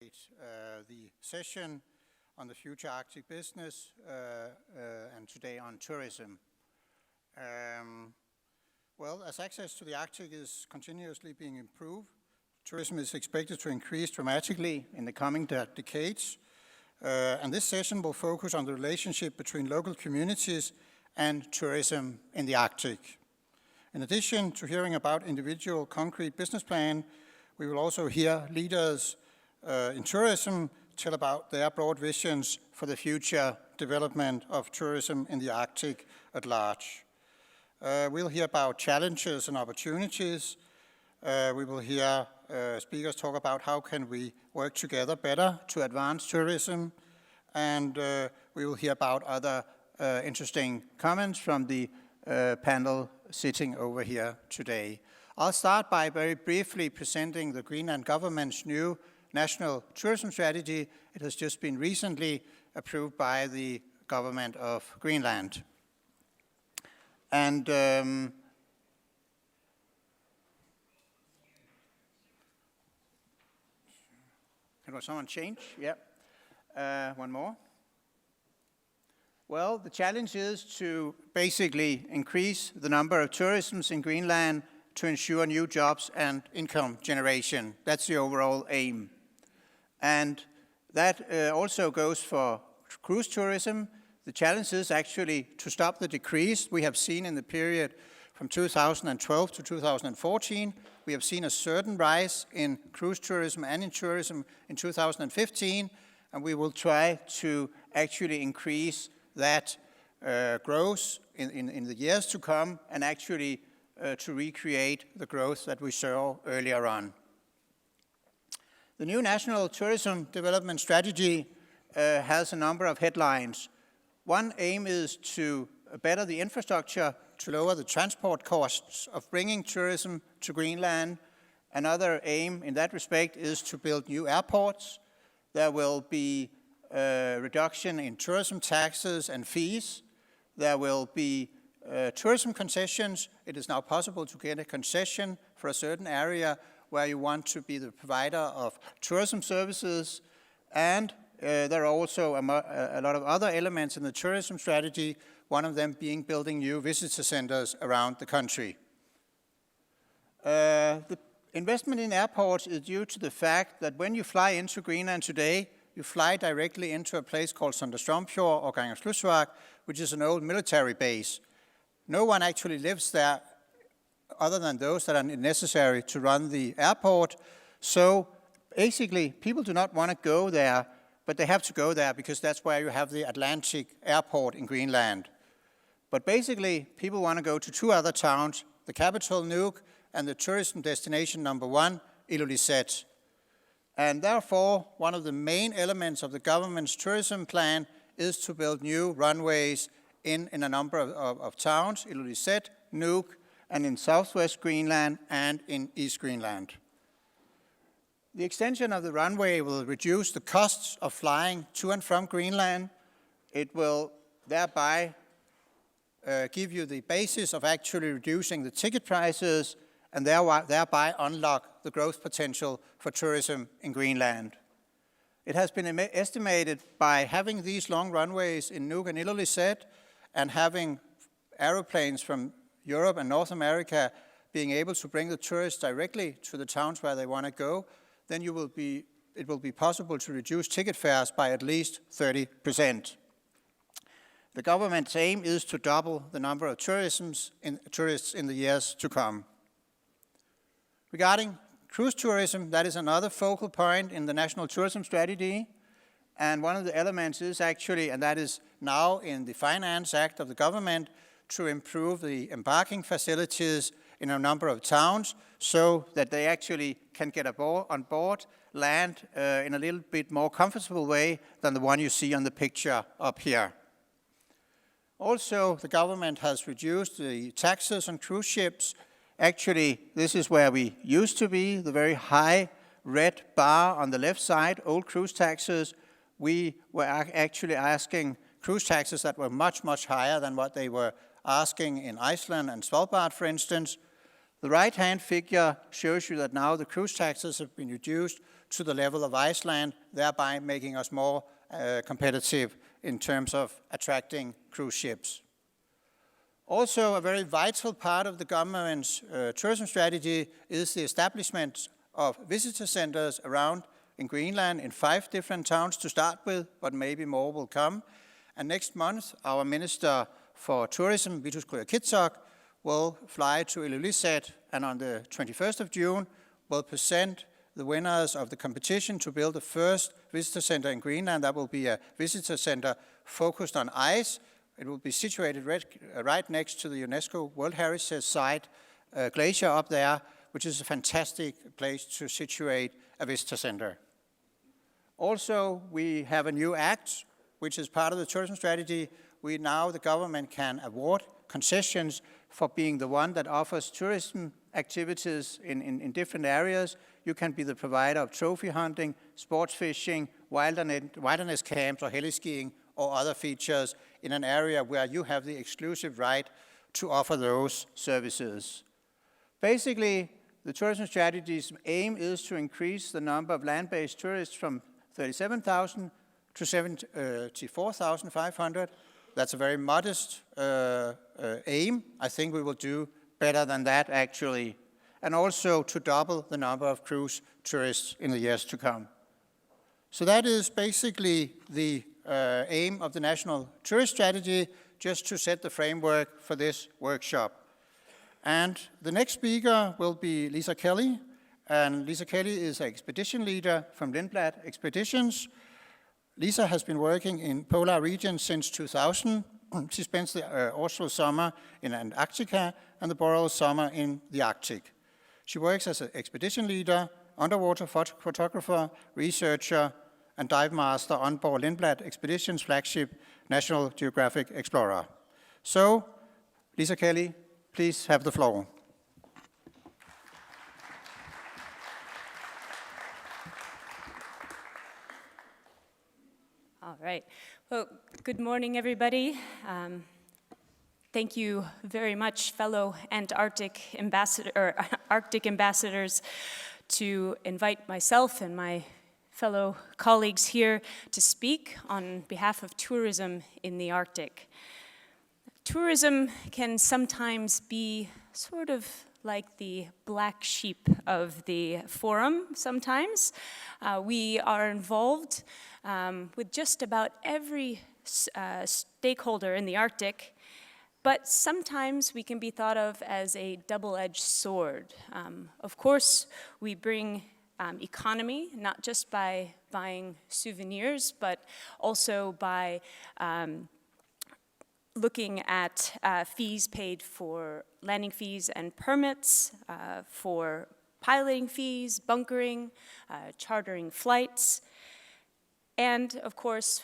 The session on the future Arctic business and today on tourism. Well, as access to the Arctic is continuously being improved, tourism is expected to increase dramatically in the coming decades. And this session will focus on the relationship between local communities and tourism in the Arctic. In addition to hearing about individual concrete business plan, we will also hear leaders in tourism tell about their broad visions for the future development of tourism in the Arctic at large. We'll hear about challenges and opportunities. We will hear speakers talk about how can we work together better to advance tourism. And we will hear about other interesting comments from the panel sitting over here today. I'll start by very briefly presenting the Greenland government's new National Tourism Strategy. It has just been recently approved by the government of Greenland. And can someone change? Yeah. One more. Well, the challenge is to basically increase the number of tourisms in Greenland to ensure new jobs and income generation. That's the overall aim. And that also goes for cruise tourism. The challenge is actually to stop the decrease we have seen in the period from 2012 to 2014. We have seen a certain rise in cruise tourism and in tourism in 2015, and we will try to actually increase that growth in the years to come and actually to recreate the growth that we saw earlier on. The new National Tourism Development Strategy has a number of headlines. One aim is to better the infrastructure to lower the transport costs of bringing tourism to Greenland. Another aim in that respect is to build new airports. There will be a reduction in tourism taxes and fees. There will be tourism concessions. It is now possible to get a concession for a certain area where you want to be the provider of tourism services. And there are also a lot of other elements in the tourism strategy, one of them being building new visitor centers around the country. The investment in airports is due to the fact that when you fly into Greenland today, you fly directly into a place called Sønderstrømfjord or Gangerslusvak, which is an old military base. No one actually lives there other than those that are necessary to run the airport. So basically, people do not want to go there, but they have to go there because that's where you have the Atlantic airport in Greenland. But basically, people want to go to two other towns, the capital, Nuuk, and the tourism destination number one, Ilulissat. And therefore, one of the main elements of the government's tourism plan is to build new runways in a number of towns, Ilulissat, Nuuk, and in southwest Greenland and in East Greenland. The extension of the runway will reduce the costs of flying to and from Greenland. It will thereby give you the basis of actually reducing the ticket prices and thereby unlock the growth potential for tourism in Greenland. It has been estimated by having these long runways in Nuuk and Ilulissat and having aeroplanes from Europe and North America being able to bring the tourists directly to the towns where they want to go, then it will be possible to reduce ticket fares by at least 30%. The government's aim is to double the number of tourists in the years to come. Regarding cruise tourism, that is another focal point in the National Tourism Strategy. And one of the elements is actually, and that is now in the Finance Act of the government, to improve the embarking facilities in a number of towns so that they actually can get on board, land in a little bit more comfortable way than the one you see on the picture up here. Also, the government has reduced the taxes on cruise ships. Actually, this is where we used to be, the very high red bar on the left side, old cruise taxes. We were actually asking cruise taxes that were much, much higher than what they were asking in Iceland and Svalbard, for instance. The right-hand figure shows you that now the cruise taxes have been reduced to the level of Iceland, thereby making us more competitive in terms of attracting cruise ships. Also, a very vital part of the government's tourism strategy is the establishment of visitor centers around in Greenland in 5 different towns to start with, but maybe more will come. And next month, our Minister for Tourism, Vitus Kitsok, will fly to Ilulissat, and on the 21st of June will present the winners of the competition to build the first visitor center in Greenland. That will be a visitor center focused on ice. It will be situated right next to the UNESCO World Heritage Site glacier up there, which is a fantastic place to situate a visitor center. Also, we have a new act, which is part of the tourism strategy. The government can award concessions for being the one that offers tourism activities in different areas. You can be the provider of trophy hunting, sports fishing, wilderness camps, or heli-skiing, or other features in an area where you have the exclusive right to offer those services. Basically, the tourism strategy's aim is to increase the number of land-based tourists from 37,000 to 74,500. That's a very modest aim. I think we will do better than that, actually. And also to double the number of cruise tourists in the years to come. So that is basically the aim of the National Tourist Strategy, just to set the framework for this workshop. And the next speaker will be Lisa Kelly. And Lisa Kelly is an expedition leader from Lindblad Expeditions. Lisa has been working in polar regions since 2000. She spends the austral summer in Antarctica and the boreal summer in the Arctic. She works as an expedition leader, underwater photographer, researcher, and dive master on board Lindblad Expeditions flagship National Geographic Explorer. So, Lisa Kelly, please have the floor. All right. Well, good morning, everybody. Thank you very much, fellow Arctic ambassadors, to invite myself and my fellow colleagues here to speak on behalf of tourism in the Arctic. Tourism can sometimes be sort of like the black sheep of the forum sometimes. We are involved with just about every stakeholder in the Arctic, but sometimes we can be thought of as a double-edged sword. Of course, we bring economy, not just by buying souvenirs, but also by looking at fees paid for landing fees and permits, for piloting fees, bunkering, chartering flights, and of course,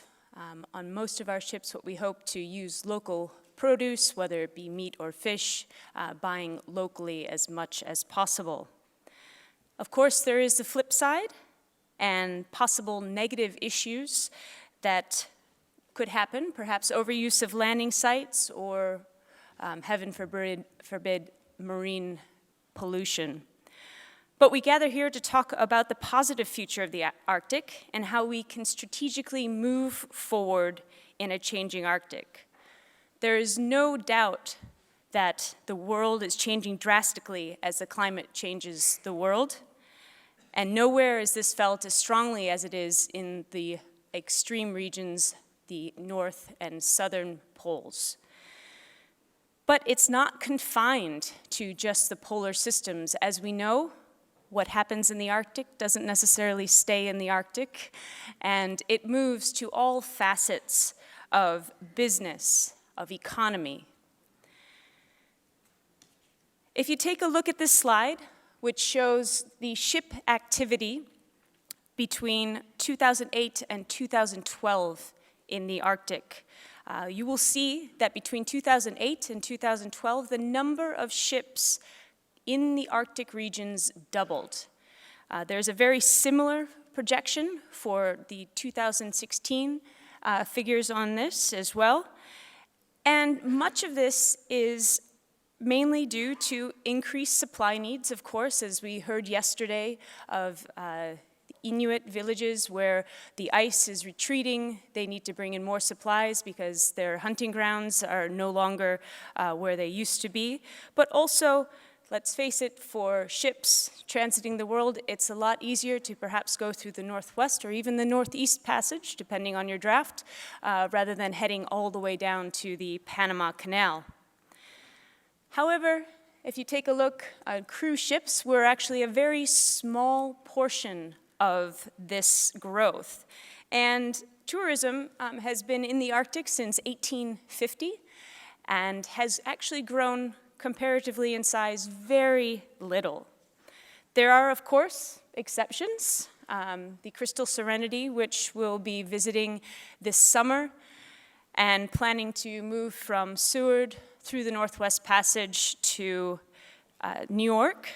on most of our ships, what we hope to use local produce, whether it be meat or fish, buying locally as much as possible. Of course, there is the flip side and possible negative issues that could happen, perhaps overuse of landing sites or, heaven forbid, marine pollution. But we gather here to talk about the positive future of the Arctic and how we can strategically move forward in a changing Arctic. There is no doubt that the world is changing drastically as the climate changes the world, and nowhere is this felt as strongly as it is in the extreme regions, the north and southern poles. But it's not confined to just the polar systems. As we know, what happens in the Arctic doesn't necessarily stay in the Arctic, and it moves to all facets of business, of economy. If you take a look at this slide, which shows the ship activity between 2008 and 2012 in the Arctic, you will see that between 2008 and 2012, the number of ships in the Arctic regions doubled. There's a very similar projection for the 2016 figures on this as well. And much of this is mainly due to increased supply needs, of course, as we heard yesterday, of Inuit villages where the ice is retreating. They need to bring in more supplies because their hunting grounds are no longer where they used to be. But also, let's face it, for ships transiting the world, it's a lot easier to perhaps go through the Northwest or even the Northeast Passage, depending on your draft, rather than heading all the way down to the Panama Canal. However, if you take a look at cruise ships, we're actually a very small portion of this growth. And tourism has been in the Arctic since 1850 and has actually grown comparatively in size very little. There are, of course, exceptions. The Crystal Serenity, which we'll be visiting this summer and planning to move from Seward through the Northwest Passage to New York.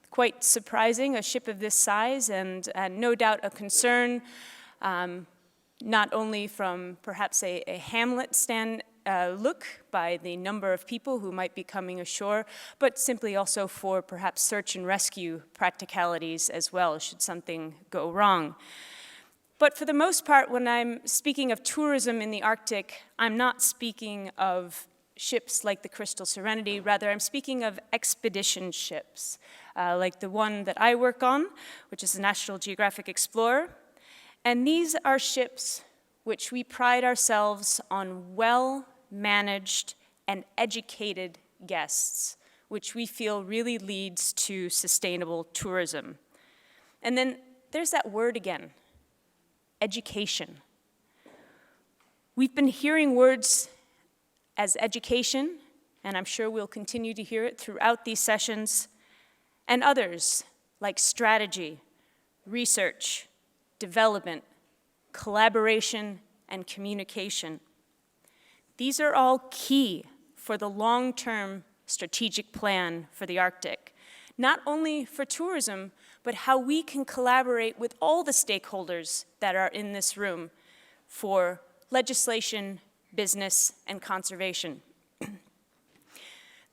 Quite surprising, a ship of this size, and no doubt a concern, not only from perhaps a hamlet look by the number of people who might be coming ashore, but simply also for perhaps search and rescue practicalities as well, should something go wrong. But for the most part, when I'm speaking of tourism in the Arctic, I'm not speaking of ships like the Crystal Serenity. Rather, I'm speaking of expedition ships, like the one that I work on, which is the National Geographic Explorer. And these are ships which we pride ourselves on well-managed and educated guests, which we feel really leads to sustainable tourism. And then there's that word again, education. We've been hearing words as education, and I'm sure we'll continue to hear it throughout these sessions, and others like strategy, research, development, collaboration, and communication. These are all key for the long-term strategic plan for the Arctic, not only for tourism, but how we can collaborate with all the stakeholders that are in this room for legislation, business, and conservation.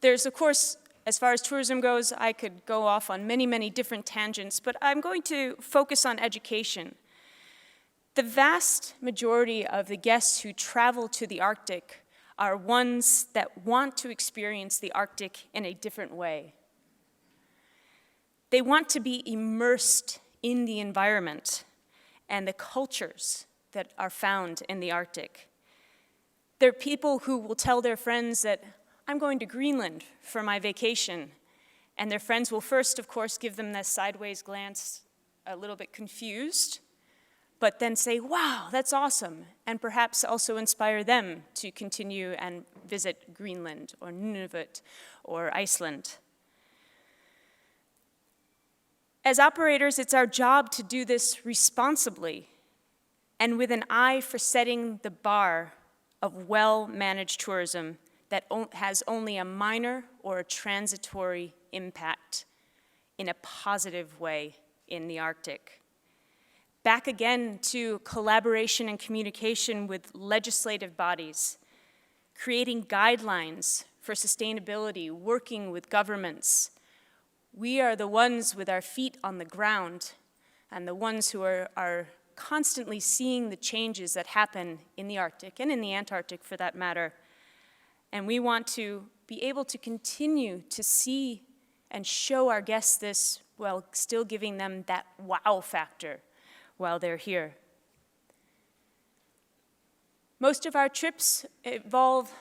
There's, of course, as far as tourism goes, I could go off on many, many different tangents, but I'm going to focus on education. The vast majority of the guests who travel to the Arctic are ones that want to experience the Arctic in a different way. They want to be immersed in the environment and the cultures that are found in the Arctic. There are people who will tell their friends that I'm going to Greenland for my vacation, and their friends will first, of course, give them that sideways glance, a little bit confused, but then say, wow, that's awesome, and perhaps also inspire them to continue and visit Greenland or Nunavut or Iceland. As operators, it's our job to do this responsibly and with an eye for setting the bar of well-managed tourism that has only a minor or a transitory impact in a positive way in the Arctic. Back again to collaboration and communication with legislative bodies, creating guidelines for sustainability, working with governments. We are the ones with our feet on the ground and the ones who are constantly seeing the changes that happen in the Arctic and in the Antarctic for that matter. And we want to be able to continue to see and show our guests this while still giving them that wow factor while they're here. Most of our trips involve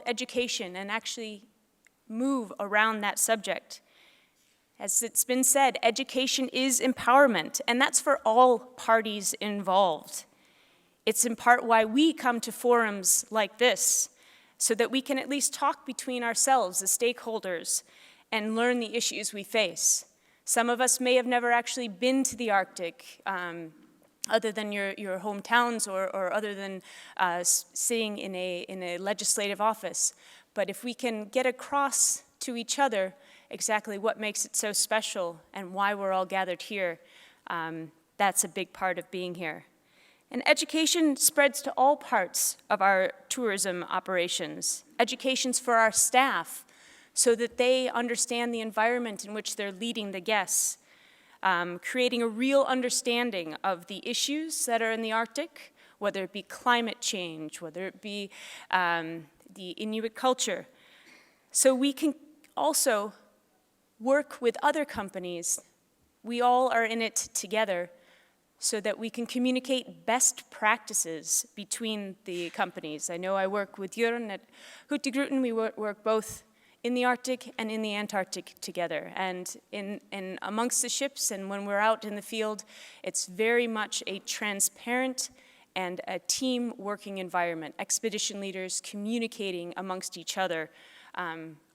education and actually move around that subject. As it's been said, education is empowerment, and that's for all parties involved. It's in part why we come to forums like this, so that we can at least talk between ourselves as stakeholders and learn the issues we face. Some of us may have never actually been to the Arctic, other than your hometowns or other than sitting in a legislative office. But if we can get across to each other exactly what makes it so special and why we're all gathered here, that's a big part of being here. And education spreads to all parts of our tourism operations. Education's for our staff so that they understand the environment in which they're leading the guests. creating a real understanding of the issues that are in the Arctic, whether it be climate change, whether it be the Inuit culture. So we can also work with other companies. We all are in it together so that we can communicate best practices between the companies. I know I work with Jørn at Hurtigruten. We work both in the Arctic and in the Antarctic together. And in amongst the ships and when we're out in the field, it's very much a transparent and a team working environment. Expedition leaders communicating amongst each other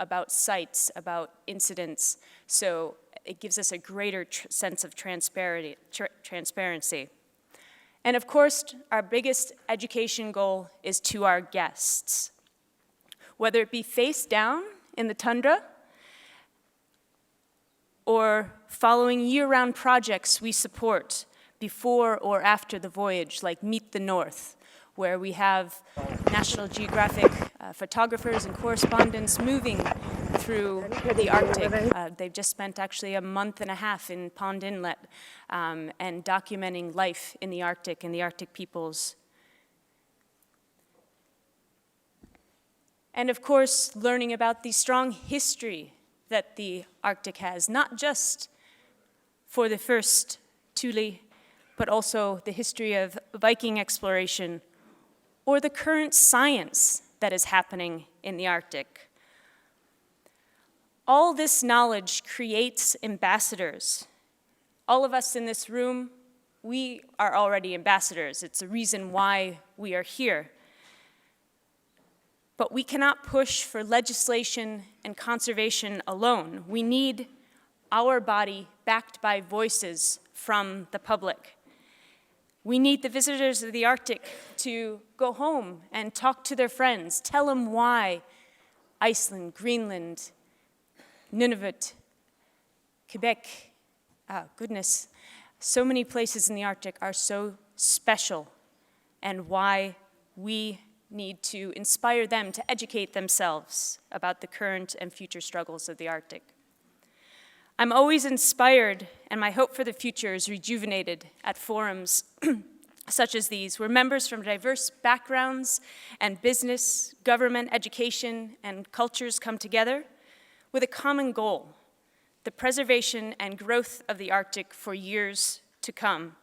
about sites, about incidents. So it gives us a greater sense of transparency. And of course, our biggest education goal is to our guests. Whether it be face down in the tundra or following year-round projects we support before or after the voyage, like Meet the North, where we have National Geographic photographers and correspondents moving through the Arctic. They've just spent actually a month and a half in Pond Inlet and documenting life in the Arctic and the Arctic peoples. And of course, learning about the strong history that the Arctic has, not just for the first Thule, but also the history of Viking exploration or the current science that is happening in the Arctic. All this knowledge creates ambassadors. All of us in this room, we are already ambassadors. It's a reason why we are here. But we cannot push for legislation and conservation alone. We need our body backed by voices from the public. We need the visitors of the Arctic to go home and talk to their friends, tell them why Iceland, Greenland, Nunavut, Quebec, so many places in the Arctic are so special, and why we need to inspire them to educate themselves about the current and future struggles of the Arctic. I'm always inspired, and my hope for the future is rejuvenated at forums such as these, where members from diverse backgrounds and business, government, education, and cultures come together with a common goal: the preservation and growth of the Arctic for years to come,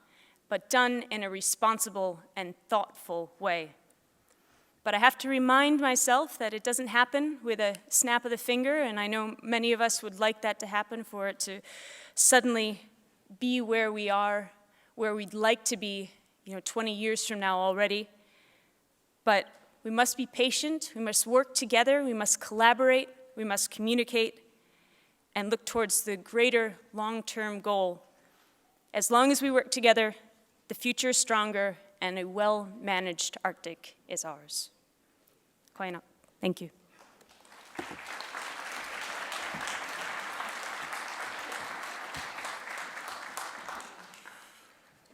but done in a responsible and thoughtful way. But I have to remind myself that it doesn't happen with a snap of the finger, and I know many of us would like that to happen, for it to suddenly be where we are, where we'd like to be, 20 years from now already. But we must be patient, we must work together, we must collaborate, we must communicate, and look towards the greater long-term goal. As long as we work together, the future is stronger, and a well-managed Arctic is ours. Thank you.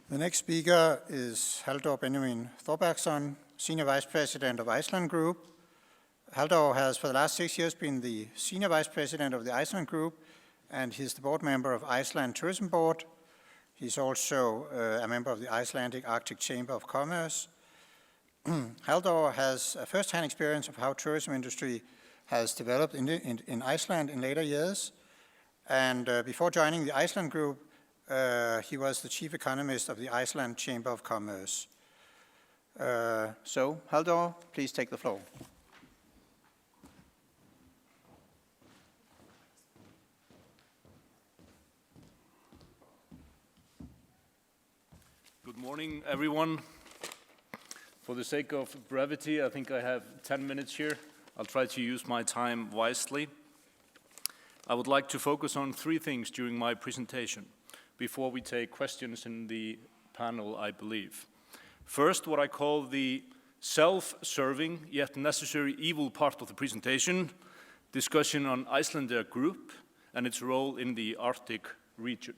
The next speaker is Halldór Benjamin Þorbergsson, Senior Vice President of Iceland Group. Halldór has for the last 6 years been the Senior Vice President of the Iceland Group, and he's the board member of Iceland Tourism Board. He's also a member of the Icelandic Arctic Chamber of Commerce. Halldór has a first-hand experience of how tourism industry has developed in Iceland in later years. And before joining the Iceland Group, he was the chief economist of the Iceland Chamber of Commerce. So, Halldór, please take the floor. Good morning, everyone. For the sake of brevity, I think I have 10 minutes here. I'll try to use my time wisely. I would like to focus on 3 things during my presentation before we take questions in the panel, I believe. First, what I call the self-serving yet necessary evil part of the presentation, discussion on Icelandair Group and its role in the Arctic region.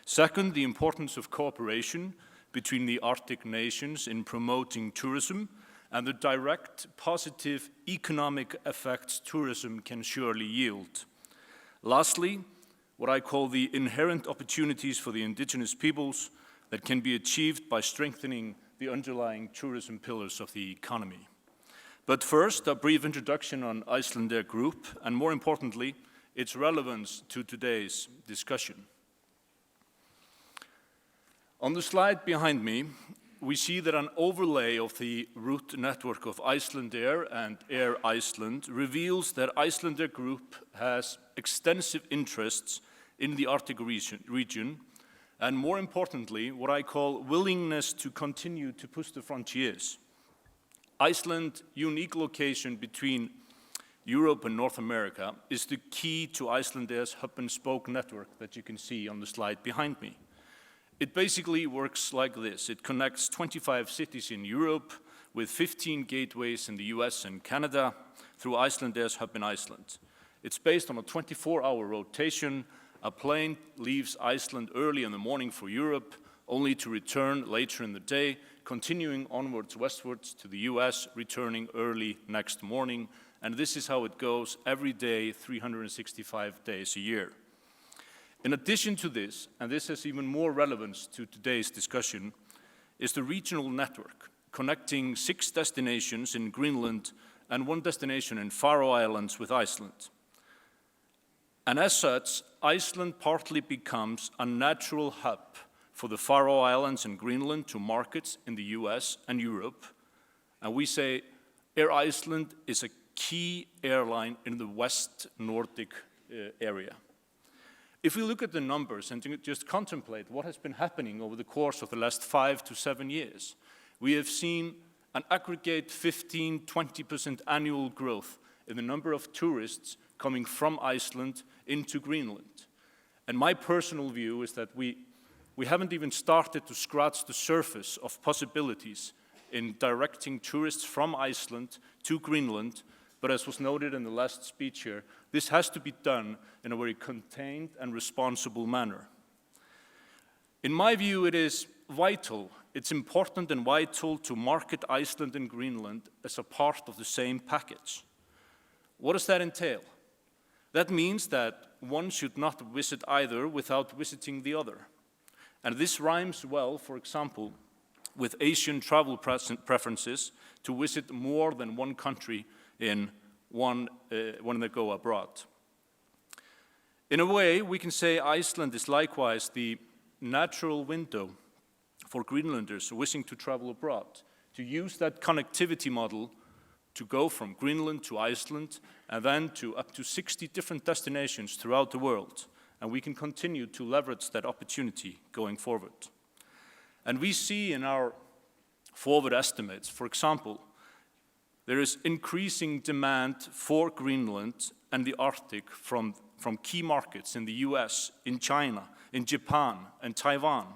Second, the importance of cooperation between the Arctic nations in promoting tourism and the direct positive economic effects tourism can surely yield. Lastly, what I call the inherent opportunities for the indigenous peoples that can be achieved by strengthening the underlying tourism pillars of the economy. But first, a brief introduction on Icelandair Group, and more importantly, its relevance to today's discussion. On the slide behind me, we see that an overlay of the route network of Icelandair and Air Iceland reveals that Icelandair Group has extensive interests in the Arctic region, and more importantly, what I call willingness to continue to push the frontiers. Iceland's unique location between Europe and North America is the key to Icelandair's hub-and-spoke network that you can see on the slide behind me. It basically works like this. It connects 25 cities in Europe with 15 gateways in the US and Canada through Icelandair's hub in Iceland. It's based on a 24-hour rotation. A plane leaves Iceland early in the morning for Europe, only to return later in the day, continuing onwards westwards to the US, returning early next morning. And this is how it goes every day, 365 days a year. In addition to this, and this has even more relevance to today's discussion, is the regional network, connecting 6 destinations in Greenland and 1 destination in Faroe Islands with Iceland. And as such, Iceland partly becomes a natural hub for the Faroe Islands and Greenland to markets in the US and Europe. And we say Air Iceland is a key airline in the West Nordic area. If we look at the numbers and just contemplate what has been happening over the course of the last 5 to 7 years, we have seen an aggregate 15–20% annual growth in the number of tourists coming from Iceland into Greenland. And my personal view is that we haven't even started to scratch the surface of possibilities in directing tourists from Iceland to Greenland. But as was noted in the last speech here, this has to be done in a very contained and responsible manner. In my view, it is vital, it's important and vital to market Iceland and Greenland as a part of the same package. What does that entail? That means that one should not visit either without visiting the other. And this rhymes well, for example, with Asian travel preferences to visit more than one country in when they go abroad. In a way, we can say Iceland is likewise the natural window for Greenlanders wishing to travel abroad, to use that connectivity model to go from Greenland to Iceland and then to up to 60 different destinations throughout the world. And we can continue to leverage that opportunity going forward. And we see in our forward estimates, for example, there is increasing demand for Greenland and the Arctic from key markets in the US, in China, in Japan, and Taiwan.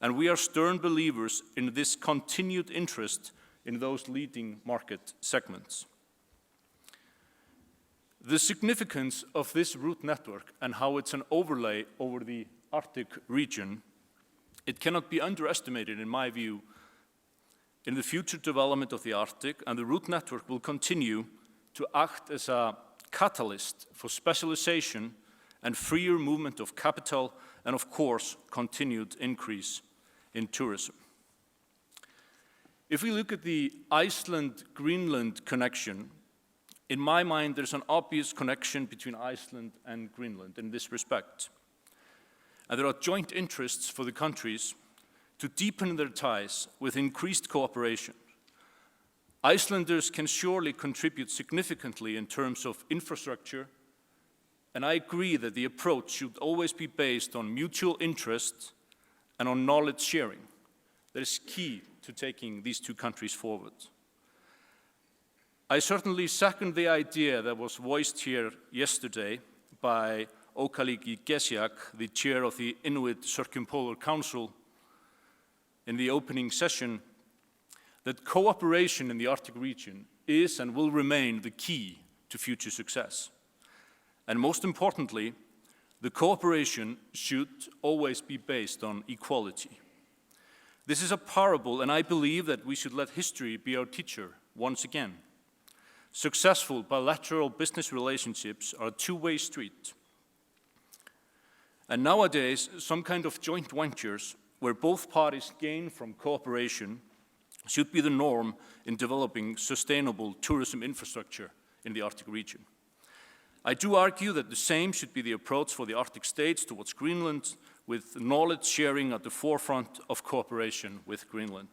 And we are stern believers in this continued interest in those leading market segments. The significance of this route network and how it's an overlay over the Arctic region, it cannot be underestimated in my view in the future development of the Arctic, and the route network will continue to act as a catalyst for specialization and freer movement of capital, and of course, continued increase in tourism. If we look at the Iceland-Greenland connection, in my mind, there's an obvious connection between Iceland and Greenland in this respect. And there are joint interests for the countries to deepen their ties with increased cooperation. Icelanders can surely contribute significantly in terms of infrastructure, and I agree that the approach should always be based on mutual interest and on knowledge sharing. That is key to taking these two countries forward. I certainly second the idea that was voiced here yesterday by Kalaallit Gesiak, the chair of the Inuit Circumpolar Council, in the opening session, that cooperation in the Arctic region is and will remain the key to future success. And most importantly, the cooperation should always be based on equality. This is a parable, and I believe that we should let history be our teacher once again. Successful bilateral business relationships are a two-way street. And nowadays, some kind of joint ventures where both parties gain from cooperation should be the norm in developing sustainable tourism infrastructure in the Arctic region. I do argue that the same should be the approach for the Arctic states towards Greenland, with knowledge sharing at the forefront of cooperation with Greenland.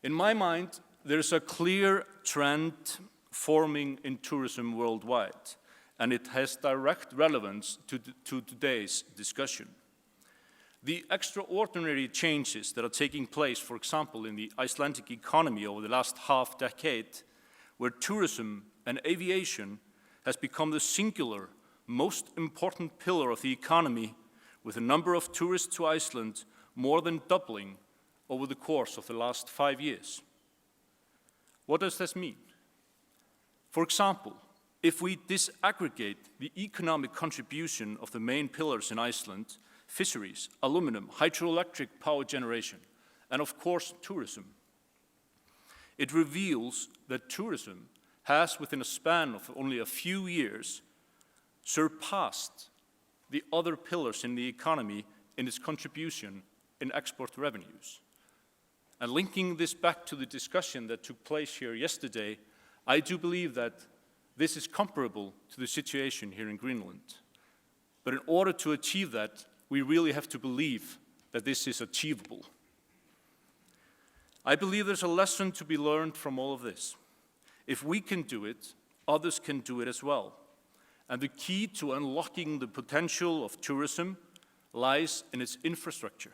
In my mind, there is a clear trend forming in tourism worldwide, and it has direct relevance to today's discussion. The extraordinary changes that are taking place, for example, in the Icelandic economy over the last half decade, where tourism and aviation has become the singular, most important pillar of the economy, with the number of tourists to Iceland more than doubling over the course of the last 5 years. What does this mean? For example, if we disaggregate the economic contribution of the main pillars in Iceland, fisheries, aluminum, hydroelectric power generation, and of course tourism, it reveals that tourism has, within a span of only a few years, surpassed the other pillars in the economy in its contribution in export revenues. And linking this back to the discussion that took place here yesterday, I do believe that this is comparable to the situation here in Greenland. But in order to achieve that, we really have to believe that this is achievable. I believe there's a lesson to be learned from all of this. If we can do it, others can do it as well. And the key to unlocking the potential of tourism lies in its infrastructure.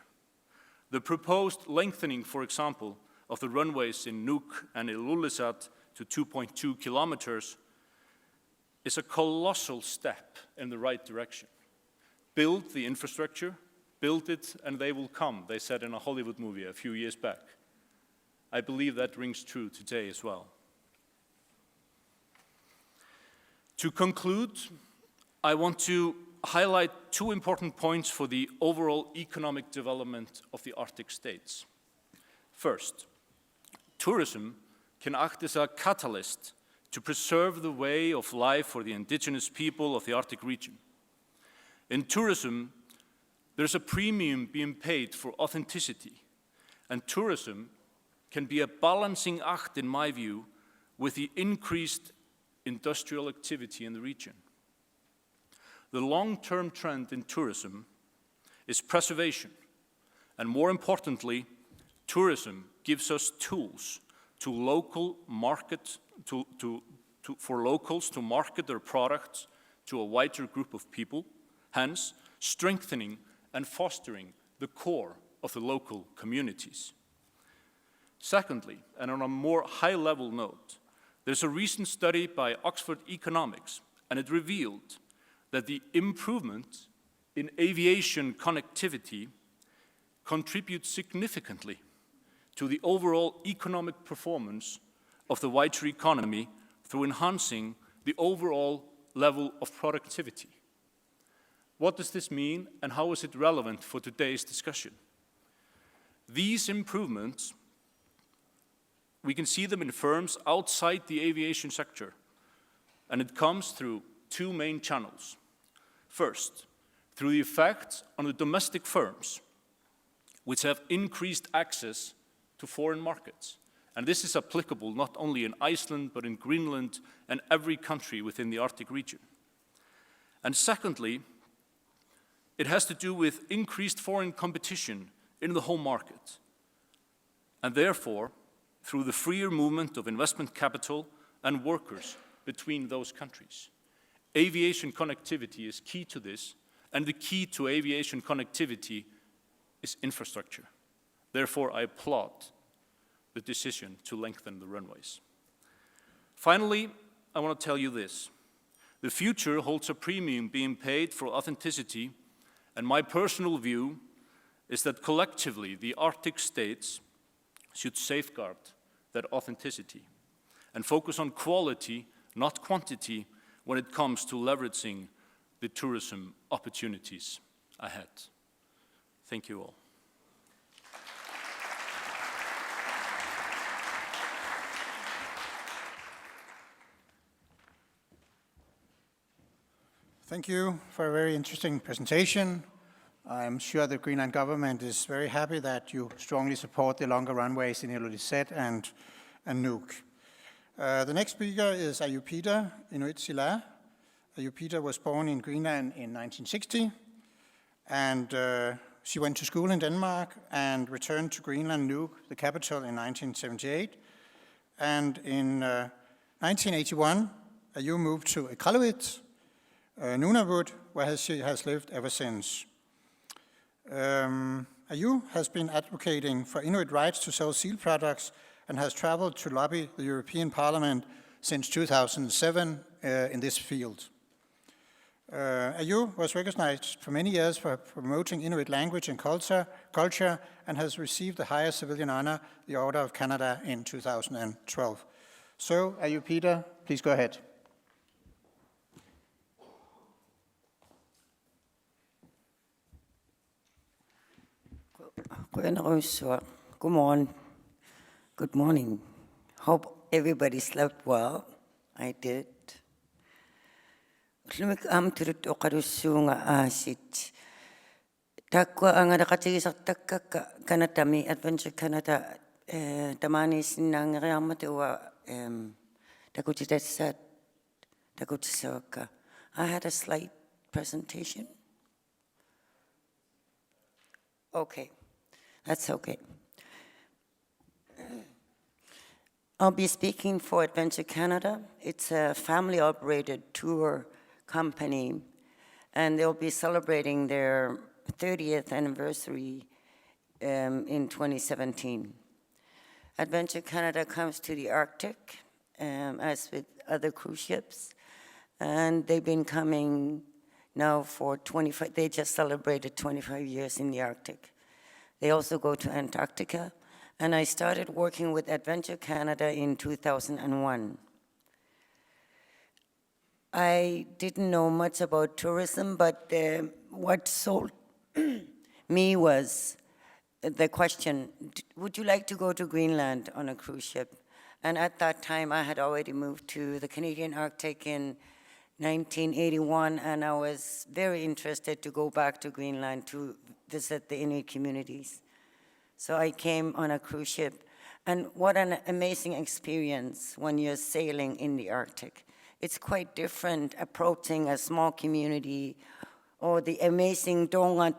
The proposed lengthening, for example, of the runways in Nuuk and Ilulissat to 2.2 kilometers is a colossal step in the right direction. Build the infrastructure, build it, and they will come, they said in a Hollywood movie a few years back. I believe that rings true today as well. To conclude, I want to highlight two important points for the overall economic development of the Arctic states. First, tourism can act as a catalyst to preserve the way of life for the indigenous people of the Arctic region. In tourism, there's a premium being paid for authenticity, and tourism can be a balancing act, in my view, with the increased industrial activity in the region. The long-term trend in tourism is preservation, and more importantly, tourism gives us tools to for locals to market their products to a wider group of people, hence strengthening and fostering the core of the local communities. Secondly, and on a more high-level note, there's a recent study by Oxford Economics, and it revealed that the improvement in aviation connectivity contributes significantly to the overall economic performance of the wider economy through enhancing the overall level of productivity. What does this mean, and how is it relevant for today's discussion? These improvements, we can see them in firms outside the aviation sector, and it comes through two main channels. First, through the effect on the domestic firms, which have increased access to foreign markets. And this is applicable not only in Iceland, but in Greenland and every country within the Arctic region. And secondly, it has to do with increased foreign competition in the home market. And therefore, through the freer movement of investment capital and workers between those countries. Aviation connectivity is key to this, and the key to aviation connectivity is infrastructure. Therefore, I applaud the decision to lengthen the runways. Finally, I want to tell you this. The future holds a premium being paid for authenticity, and my personal view is that collectively the Arctic states should safeguard that authenticity and focus on quality, not quantity, when it comes to leveraging the tourism opportunities ahead. Thank you all. Thank you for a very interesting presentation. I'm sure the Greenland government is very happy that you strongly support the longer runways in Ilulissat and Nuuk. The next speaker is Ayupita Inuit Sila. Ayupita was born in Greenland in 1960, and she went to school in Denmark and returned to Greenland, Nuuk, the capital, in 1978. And in 1981, Ayu moved to Kalaallit, Nunaata, where she has lived ever since. Ayu has been advocating for Inuit rights to sell seal products and has traveled to lobby the European Parliament since 2007 in this field. Ayu was recognized for many years for promoting Inuit language and culture and has received the highest civilian honor, the Order of Canada, in 2012. So, Ayupita, please go ahead. Good morning. Hope everybody slept well. I did. Turut oqalussuunga aasit. Takwa angadaqatigisartakkakka Kanatami Adventure Canada tamani sinnaangeriarmatua takutitassat takutisawakka. I had a slight presentation. Okay, that's okay. I'll be speaking for Adventure Canada. It's a family-operated tour company, and they'll be celebrating their 30th anniversary in 2017. Adventure Canada comes to the Arctic, as with other cruise ships, and they've been coming now for 25, they just celebrated 25 years in the Arctic. They also go to Antarctica, and I started working with Adventure Canada in 2001. I didn't know much about tourism, but what sold me was the question, would you like to go to Greenland on a cruise ship? And at that time, I had already moved to the Canadian Arctic in 1981, and I was very interested to go back to Greenland to visit the Inuit communities. So I came on a cruise ship, and what an amazing experience when you're sailing in the Arctic. It's quite different approaching a small community or the amazing Nunaata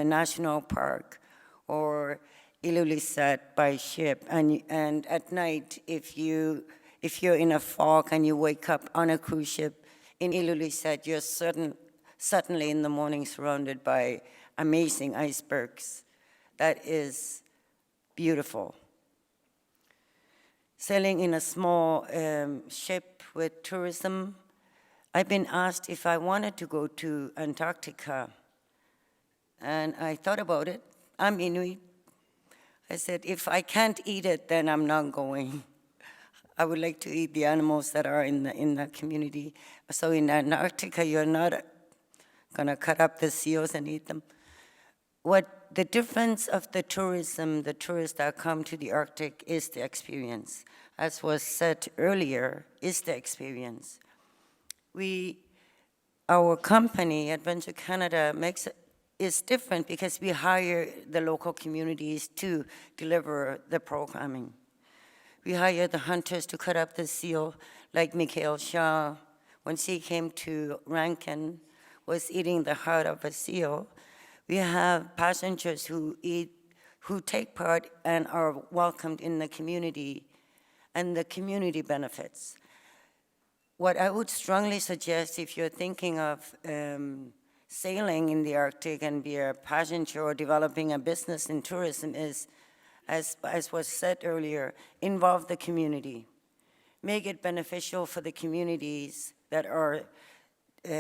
National Park or Ilulissat by ship. And at night, if you're in a fog and you wake up on a cruise ship in Ilulissat, you're suddenly in the morning surrounded by amazing icebergs. That is beautiful. Sailing in a small ship with tourism, I've been asked if I wanted to go to Antarctica. And I thought about it. I'm Inuit. I said, if I can't eat it, then I'm not going. I would like to eat the animals that are in the community. So in Antarctica, you're not gonna cut up the seals and eat them. What the difference of the tourism, the tourists that come to the Arctic, is the experience. As was said earlier, is the experience. Our company, Adventure Canada, is different because we hire the local communities to deliver the programming. We hire the hunters to cut up the seal, like Mikhail Shah, when she came to Rankin, was eating the heart of a seal. We have passengers who take part and are welcomed in the community, and the community benefits. What I would strongly suggest if you're thinking of sailing in the Arctic and be a passenger or developing a business in tourism is, as was said earlier, involve the community. Make it beneficial for the communities that are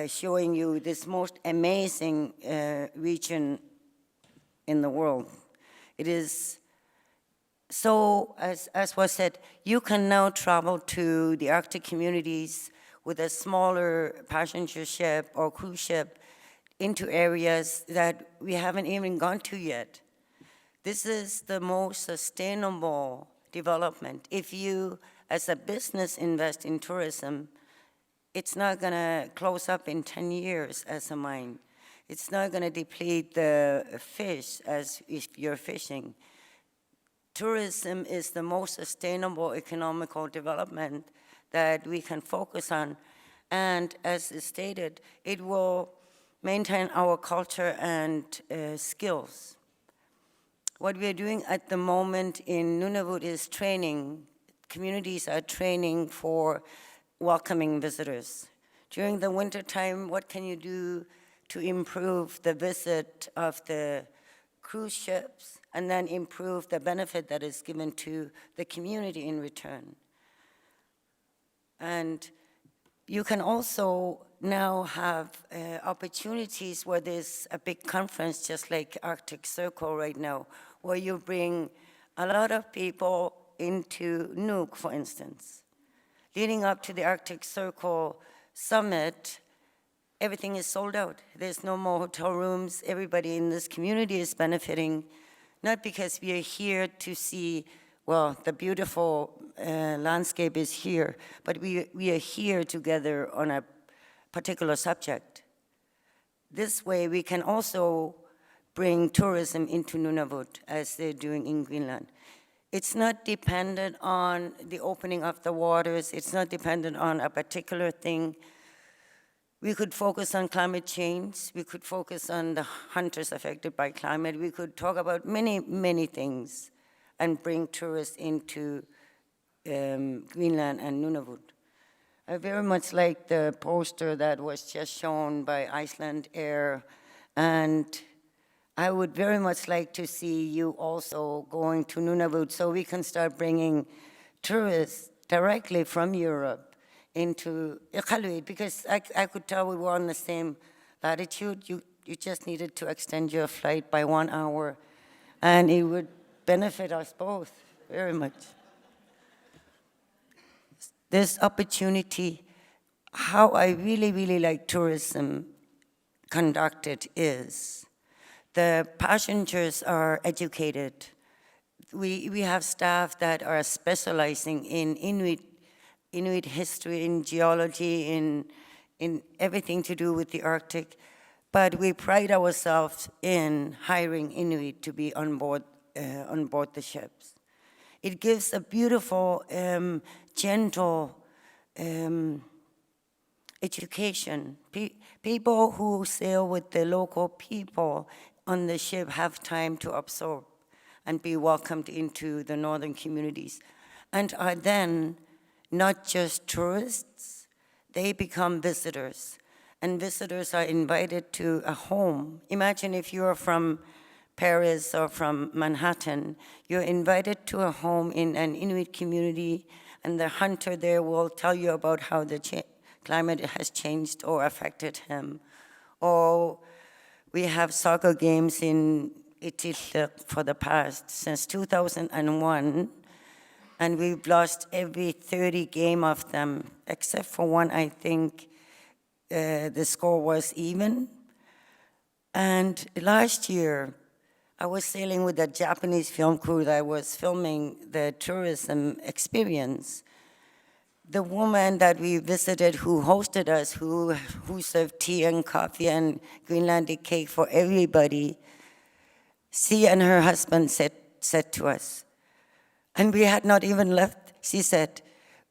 showing you this most amazing region in the world. It is so, as was said, you can now travel to the Arctic communities with a smaller passenger ship or cruise ship into areas that we haven't even gone to yet. This is the most sustainable development. If you, as a business, invest in tourism, it's not going to close up in 10 years as a mine. It's not going to deplete the fish as if you're fishing. Tourism is the most sustainable economical development that we can focus on. And as is stated, it will maintain our culture and skills. What we are doing at the moment in Nunavut is training. Communities are training for welcoming visitors. During the wintertime, what can you do to improve the visit of the cruise ships and then improve the benefit that is given to the community in return? And you can also now have opportunities where there's a big conference, just like Arctic Circle right now, where you bring a lot of people into Nuuk, for instance. Leading up to the Arctic Circle Summit, everything is sold out. There's no more hotel rooms. Everybody in this community is benefiting, not because we are here to see, well, the beautiful landscape is here, but we are here together on a particular subject. This way, we can also bring tourism into Nunavut, as they're doing in Greenland. It's not dependent on the opening of the waters. It's not dependent on a particular thing. We could focus on climate change. We could focus on the hunters affected by climate. We could talk about many, many things and bring tourists into Greenland and Nunavut. I very much like the poster that was just shown by Iceland Air, and I would very much like to see you also going to Nunavut so we can start bringing tourists directly from Europe into Kalaallit, because I could tell we were on the same latitude. You just needed to extend your flight by 1 hour, and it would benefit us both very much. This opportunity, how I really, really like tourism conducted is the passengers are educated. We have staff that are specializing in Inuit history, in geology, in everything to do with the Arctic, but we pride ourselves in hiring Inuit to be on board the ships. It gives a beautiful, gentle education. People who sail with the local people on the ship have time to absorb and be welcomed into the northern communities, and are then not just tourists, they become visitors. And visitors are invited to a home. Imagine if you're from Paris or from Manhattan, you're invited to a home in an Inuit community, and the hunter there will tell you about how the climate has changed or affected him. Or we have soccer games in Itillik for the past, since 2001, and we've lost every 30 game of them, except for one, I think the score was even. And last year, I was sailing with a Japanese film crew that was filming the tourism experience. The woman that we visited who hosted us, who served tea and coffee and Greenlandic cake for everybody, she and her husband said to us, and we had not even left, she said,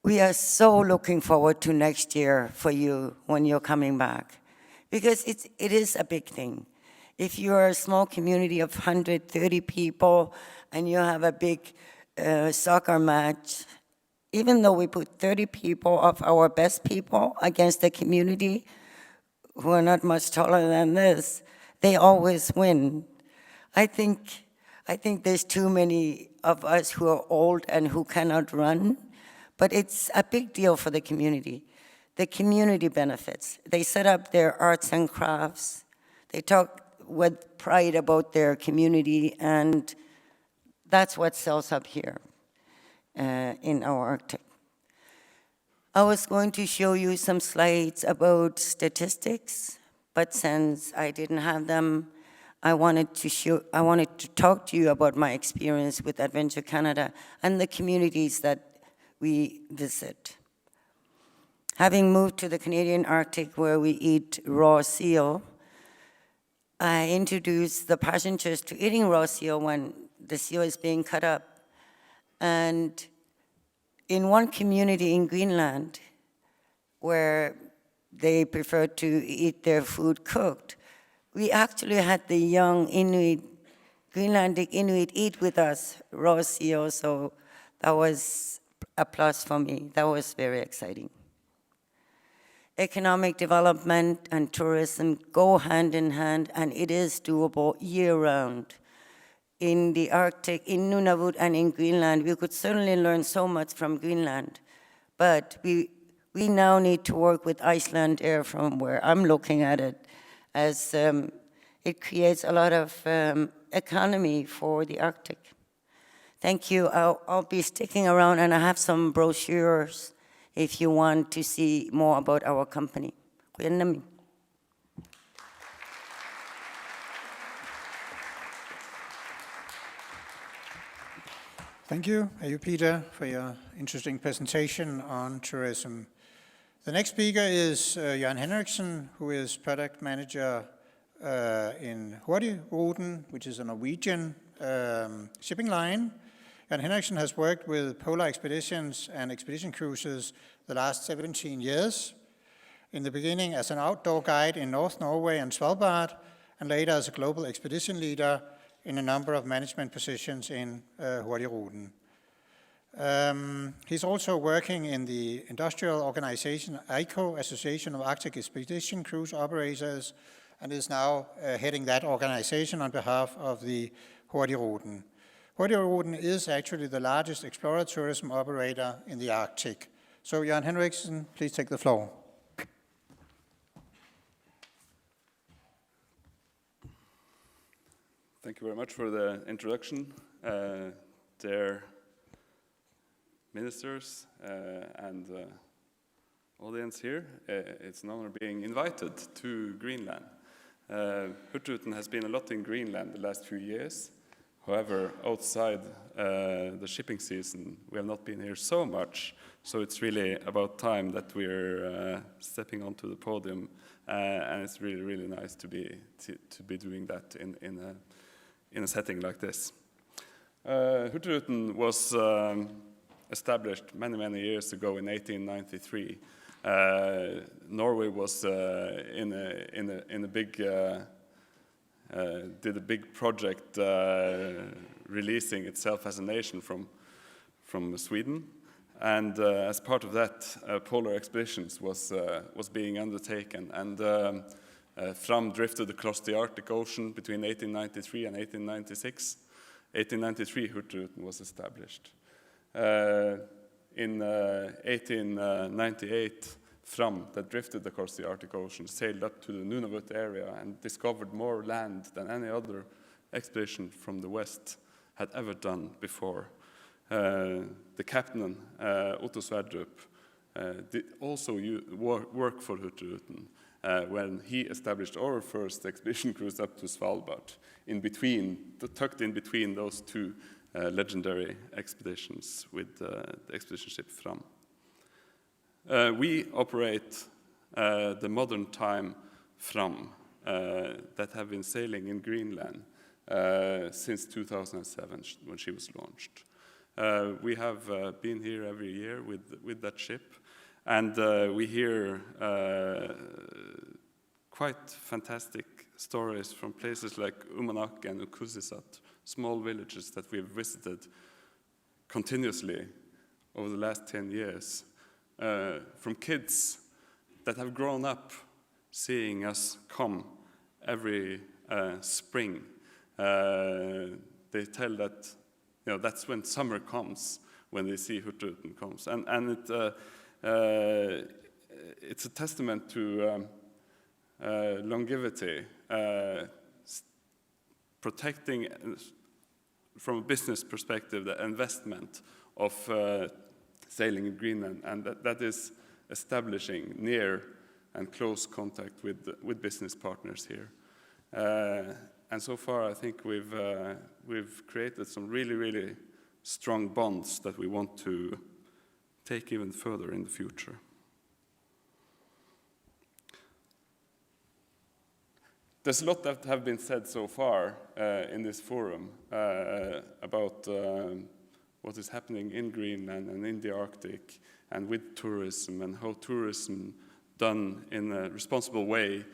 "We are so looking forward to next year for you when you're coming back." Because it is a big thing. If you're a small community of 130 people and you have a big soccer match, even though we put 30 people of our best people against the community who are not much taller than this, they always win. I think there's too many of us who are old and who cannot run, but it's a big deal for the community. The community benefits. They set up their arts and crafts. They talk with pride about their community, and that's what sells up here in our Arctic. I was going to show you some slides about statistics, but since I didn't have them, I wanted to talk to you about my experience with Adventure Canada and the communities that we visit. Having moved to the Canadian Arctic where we eat raw seal, I introduced the passengers to eating raw seal when the seal is being cut up. And in one community in Greenland, where they prefer to eat their food cooked, we actually had the young Inuit, Greenlandic Inuit eat with us raw seal, so that was a plus for me. That was very exciting. Economic development and tourism go hand in hand, and it is doable year-round. In the Arctic, in Nunavut and in Greenland, we could certainly learn so much from Greenland, but we now need to work with Iceland Air from where I'm looking at it, as it creates a lot of economy for the Arctic. Thank you. I'll be sticking around, and I have some brochures if you want to see more about our company. Thank you, Peter, for your interesting presentation on tourism. The next speaker is Jørgen Henriksen, who is product manager in Hurtigruten, which is a Norwegian shipping line. Jørgen Henriksen has worked with polar expeditions and expedition cruises the last 17 years. In the beginning as an outdoor guide in North Norway and Svalbard, and later as a global expedition leader in a number of management positions in Hurtigruten. He's also working in the industrial organization ICO, Association of Arctic Expedition Cruise Operators, and is now heading that organization on behalf of the Hurtigruten. Hurtigruten is actually the largest explorer tourism operator in the Arctic. So Jørgen Henriksen, please take the floor. Thank you very much for the introduction, dear ministers and audience here. It's an honor being invited to Greenland. Hurtigruten has been a lot in Greenland the last few years. However, outside the shipping season, we have not been here so much. So it's really about time that we're stepping onto the podium, and it's really, really nice to be doing that in a setting like this. Hurtigruten was established many, many years ago in 1893. Norway was in a big did a big project releasing itself as a nation from Sweden, and as part of that, polar expeditions was being undertaken, and Fram drifted across the Arctic Ocean between 1893 and 1896. 1893, Hurtigruten was established. In 1898, Fram, that drifted across the Arctic Ocean, sailed up to the Nunavut area and discovered more land than any other expedition from the west had ever done before. The captain, Otto Sverdrup, did also work for Hurtigruten when he established our first expedition cruise up to Svalbard, tucked in between those two legendary expeditions with the expedition ship Fram. We operate the modern time Fram that have been sailing in Greenland since 2007 when she was launched. We have been here every year with that ship, and we hear quite fantastic stories from places like Nunaata and Ukusisat, small villages that we have visited continuously over the last 10 years. From kids that have grown up seeing us come every spring. They tell that that's when summer comes, when they see Hurtigruten comes, and it's a testament to longevity, protecting from a business perspective the investment of sailing in Greenland, and that is establishing near and close contact with business partners here. And so far, I think we've created some really, really strong bonds that we want to take even further in the future. There's a lot that have been said so far in this forum about what is happening in Greenland and in the Arctic and with tourism, and how tourism done in a responsible way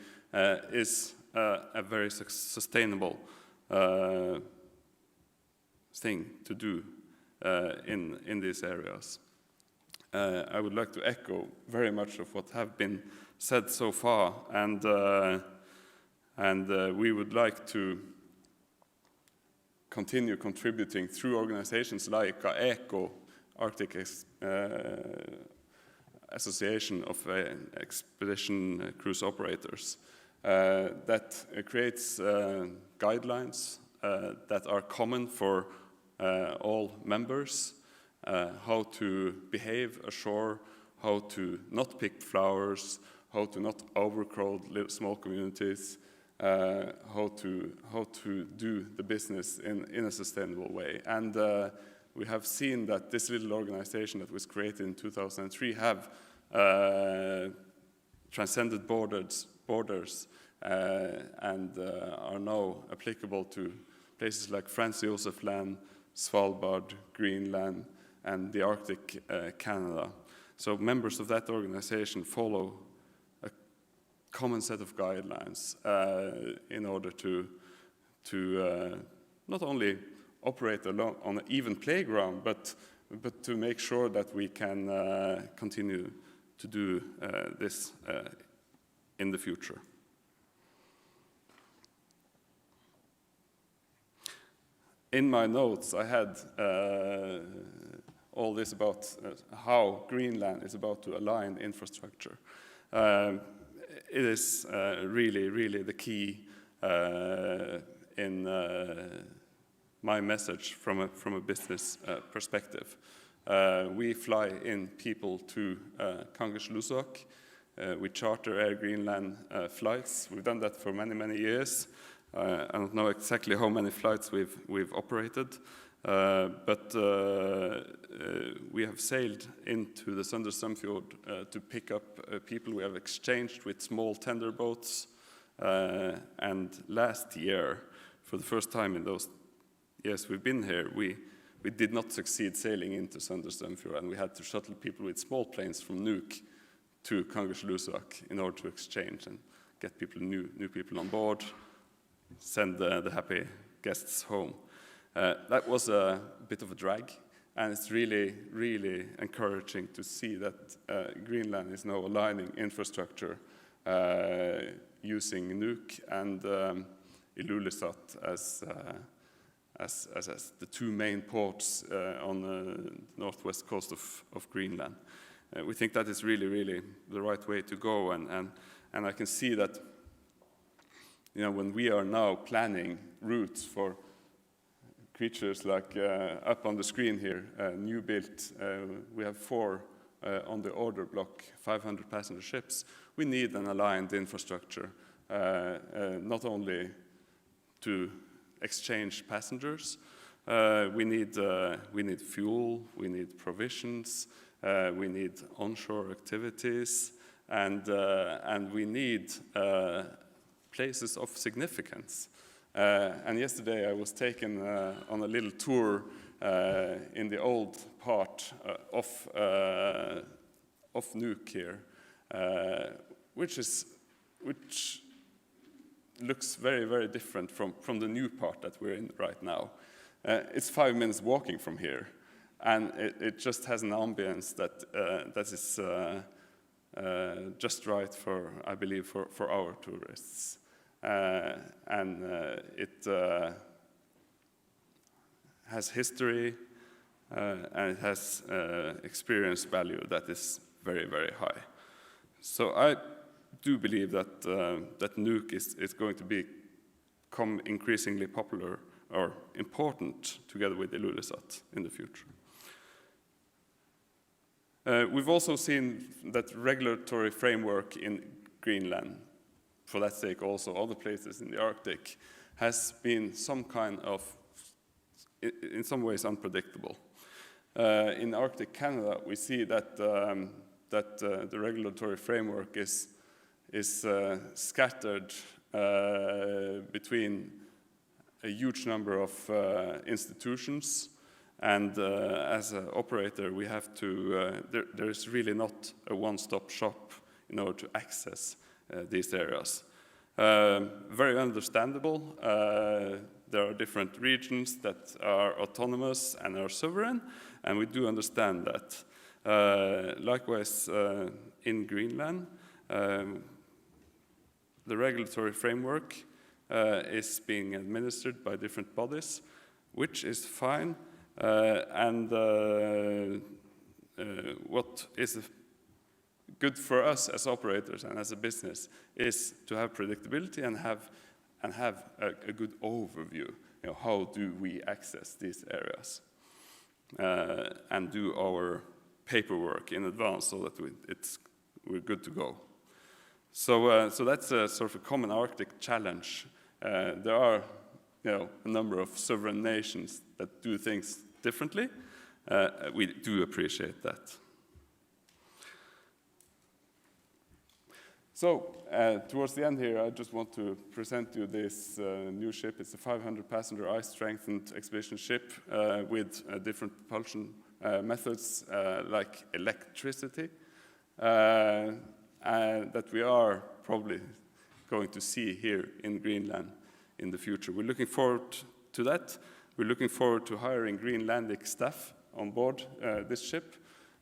is a very sustainable thing to do in these areas. I would like to echo very much of what have been said so far, and we would like to continue contributing through organizations like ECO, Arctic Association of Expedition Cruise Operators, that creates guidelines that are common for all members, how to behave ashore, how to not pick flowers, how to not overcrowd small communities, how to do the business in a sustainable way. And we have seen that this little organization that was created in 2003 have transcended borders and are now applicable to places like Franz Josef Land, Svalbard, Greenland, and the Arctic Canada. So members of that organization follow a common set of guidelines in order to not only operate along on an even playground, but to make sure that we can continue to do this in the future. In my notes, I had all this about how Greenland is about to align infrastructure. It is really, really the key in my message from a business perspective. We fly in people to Kangerlussuaq. We charter Air Greenland flights. We've done that for many, many years. I don't know exactly how many flights we've operated, but we have sailed into the Søndre Strømfjord to pick up people. We have exchanged with small tender boats, and last year, for the first time in those years we've been here, we did not succeed sailing into Søndre Strømfjord, and we had to shuttle people with small planes from Nuuk to Kangerlussuaq in order to exchange and get people, new people on board, send the happy guests home. That was a bit of a drag, and it's really, really encouraging to see that Greenland is now aligning infrastructure using Nuuk and Ilulissat as the two main ports on the northwest coast of Greenland. We think that is really, really the right way to go, and I can see that, you know, when we are now planning routes for creatures like up on the screen here, new built, we have 4 on the order block, 500 passenger ships. We need an aligned infrastructure, not only to exchange passengers, we need fuel, we need provisions, we need onshore activities, and we need places of significance. And yesterday I was taken on a little tour in the old part of Nuuk here, which looks very, very different from the new part that we're in right now. It's 5 minutes walking from here, and it just has an ambience that is just right for, I believe, for our tourists. And it has history and it has experience value that is very, very high. So I do believe that that Nuuk is going to become increasingly popular or important together with Ilulissat in the future. We've also seen that regulatory framework in Greenland, for that sake also other places in the Arctic, has been some kind of, in some ways, unpredictable. In Arctic Canada, we see that the regulatory framework is scattered between a huge number of institutions, and as an operator we have to, there is really not a one-stop shop in order to access these areas. Very understandable. There are different regions that are autonomous and are sovereign, and we do understand that. Likewise, in Greenland, the regulatory framework is being administered by different bodies, which is fine, and what is good for us as operators and as a business is to have predictability and have a good overview. You know, how do we access these areas and do our paperwork in advance so that we're good to go. So that's a sort of a common Arctic challenge. There are, you know, a number of sovereign nations that do things differently. We do appreciate that. So, towards the end here, I just want to present you this new ship. It's a 500-passenger ice-strengthened expedition ship with different propulsion methods like electricity that we are probably going to see here in Greenland in the future. We're looking forward to that. We're looking forward to hiring Greenlandic staff on board this ship.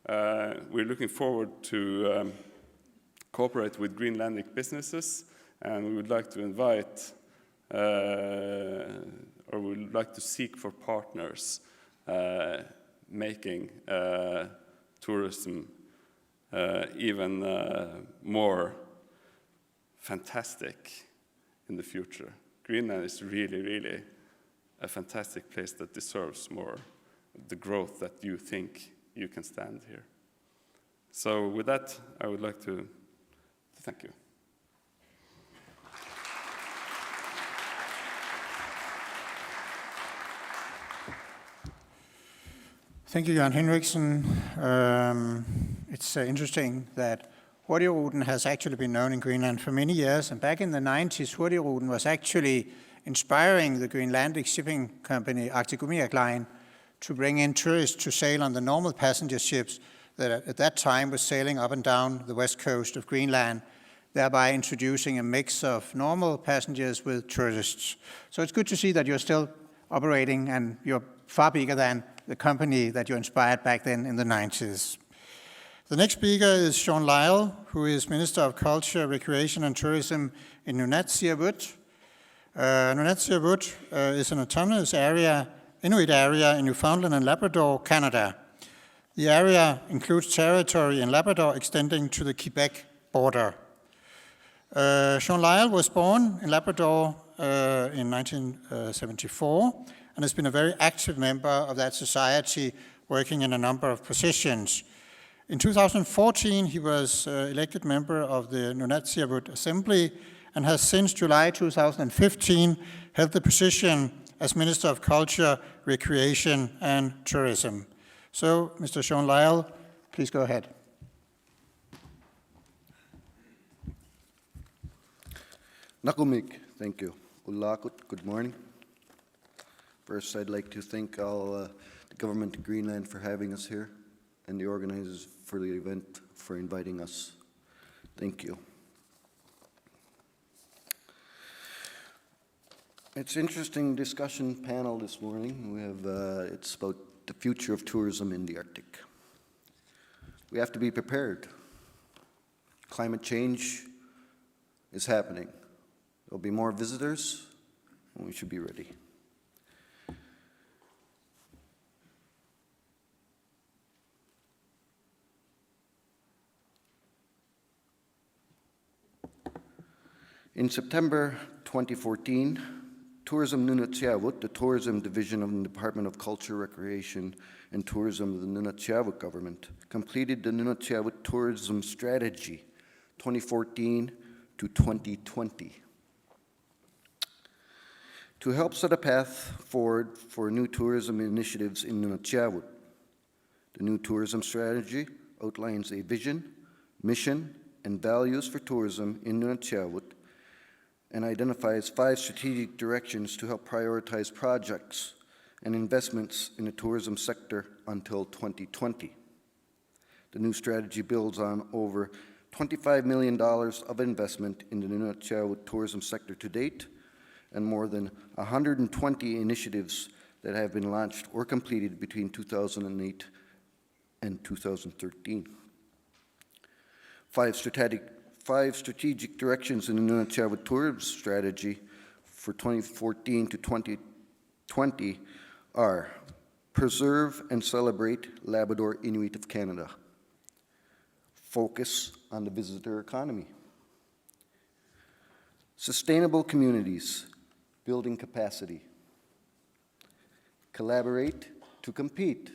We're looking forward to cooperate with Greenlandic businesses, and we would like to invite, or we would like to seek for partners making tourism even more fantastic in the future. Greenland is really, really a fantastic place that deserves more the growth that you think you can stand here. So with that, I would like to thank you. Thank you, Jan Henriksen. It's interesting that Hurtigruten has actually been known in Greenland for many years, and back in the 90s, Hurtigruten was actually inspiring the Greenlandic shipping company Arctic Umiaq Line to bring in tourists to sail on the normal passenger ships that at that time was sailing up and down the west coast of Greenland, thereby introducing a mix of normal passengers with tourists. So it's good to see that you're still operating and you're far bigger than the company that you inspired back then in the 90s. The next speaker is Sean Lyle, who is Minister of Culture, Recreation and Tourism in Nunaata. Nunaata is an autonomous area, Inuit area in Newfoundland and Labrador, Canada. The area includes territory in Labrador extending to the Quebec border. Sean Lyle was born in Labrador in 1974 and has been a very active member of that society, working in a number of positions. In 2014, he was elected member of the Nunaata Assembly and has since July 2015 held the position as Minister of Culture, Recreation and Tourism. So, Mr. Sean Lyle, please go ahead. Nakumik, thank you. Ullakut, good morning. First, I'd like to thank all the government of Greenland for having us here and the organizers for the event for inviting us. Thank you. It's an interesting discussion panel this morning. We have, it's about the future of tourism in the Arctic. We have to be prepared. Climate change is happening. There'll be more visitors, and we should be ready. In September 2014, Tourism Nunatsiavut, the tourism division of the Department of Culture, Recreation and Tourism of the Nunatsiavut government, completed the Nunatsiavut Tourism Strategy 2014 to 2020. To help set a path forward for new tourism initiatives in Nunatsiavut, the new tourism strategy outlines a vision, mission, and values for tourism in Nunatsiavut and identifies 5 strategic directions to help prioritize projects and investments in the tourism sector until 2020. The new strategy builds on over $25 million of investment in the Nunaata tourism sector to date, and more than 120 initiatives that have been launched or completed between 2008 and 2013. Five strategic directions in the Nunaata tourism strategy for 2014 to 2020 are: preserve and celebrate Labrador Inuit of Canada, focus on the visitor economy, sustainable communities, building capacity, collaborate to compete.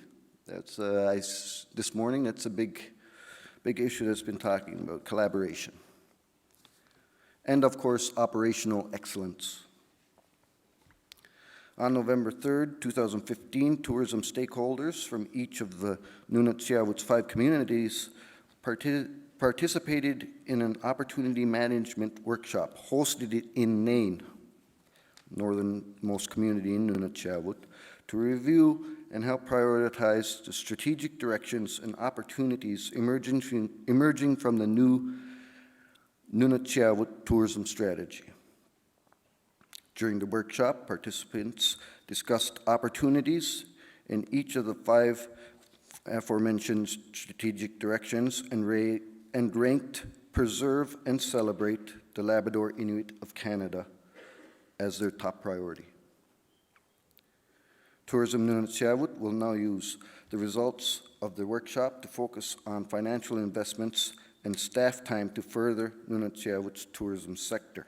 That's this morning. That's a big issue that's been talking about, collaboration, and of course, operational excellence. On November 3rd, 2015, tourism stakeholders from each of the Nunatsiavut's 5 communities participated in an opportunity management workshop hosted in Nain, northernmost community in Nunatsiavut, to review and help prioritize the strategic directions and opportunities emerging from the new Nunatsiavut tourism strategy. During the workshop, participants discussed opportunities in each of the 5 aforementioned strategic directions and ranked preserve and celebrate the Labrador Inuit of Canada as their top priority. Tourism Nunatsiavut will now use the results of the workshop to focus on financial investments and staff time to further Nunatsiavut's tourism sector.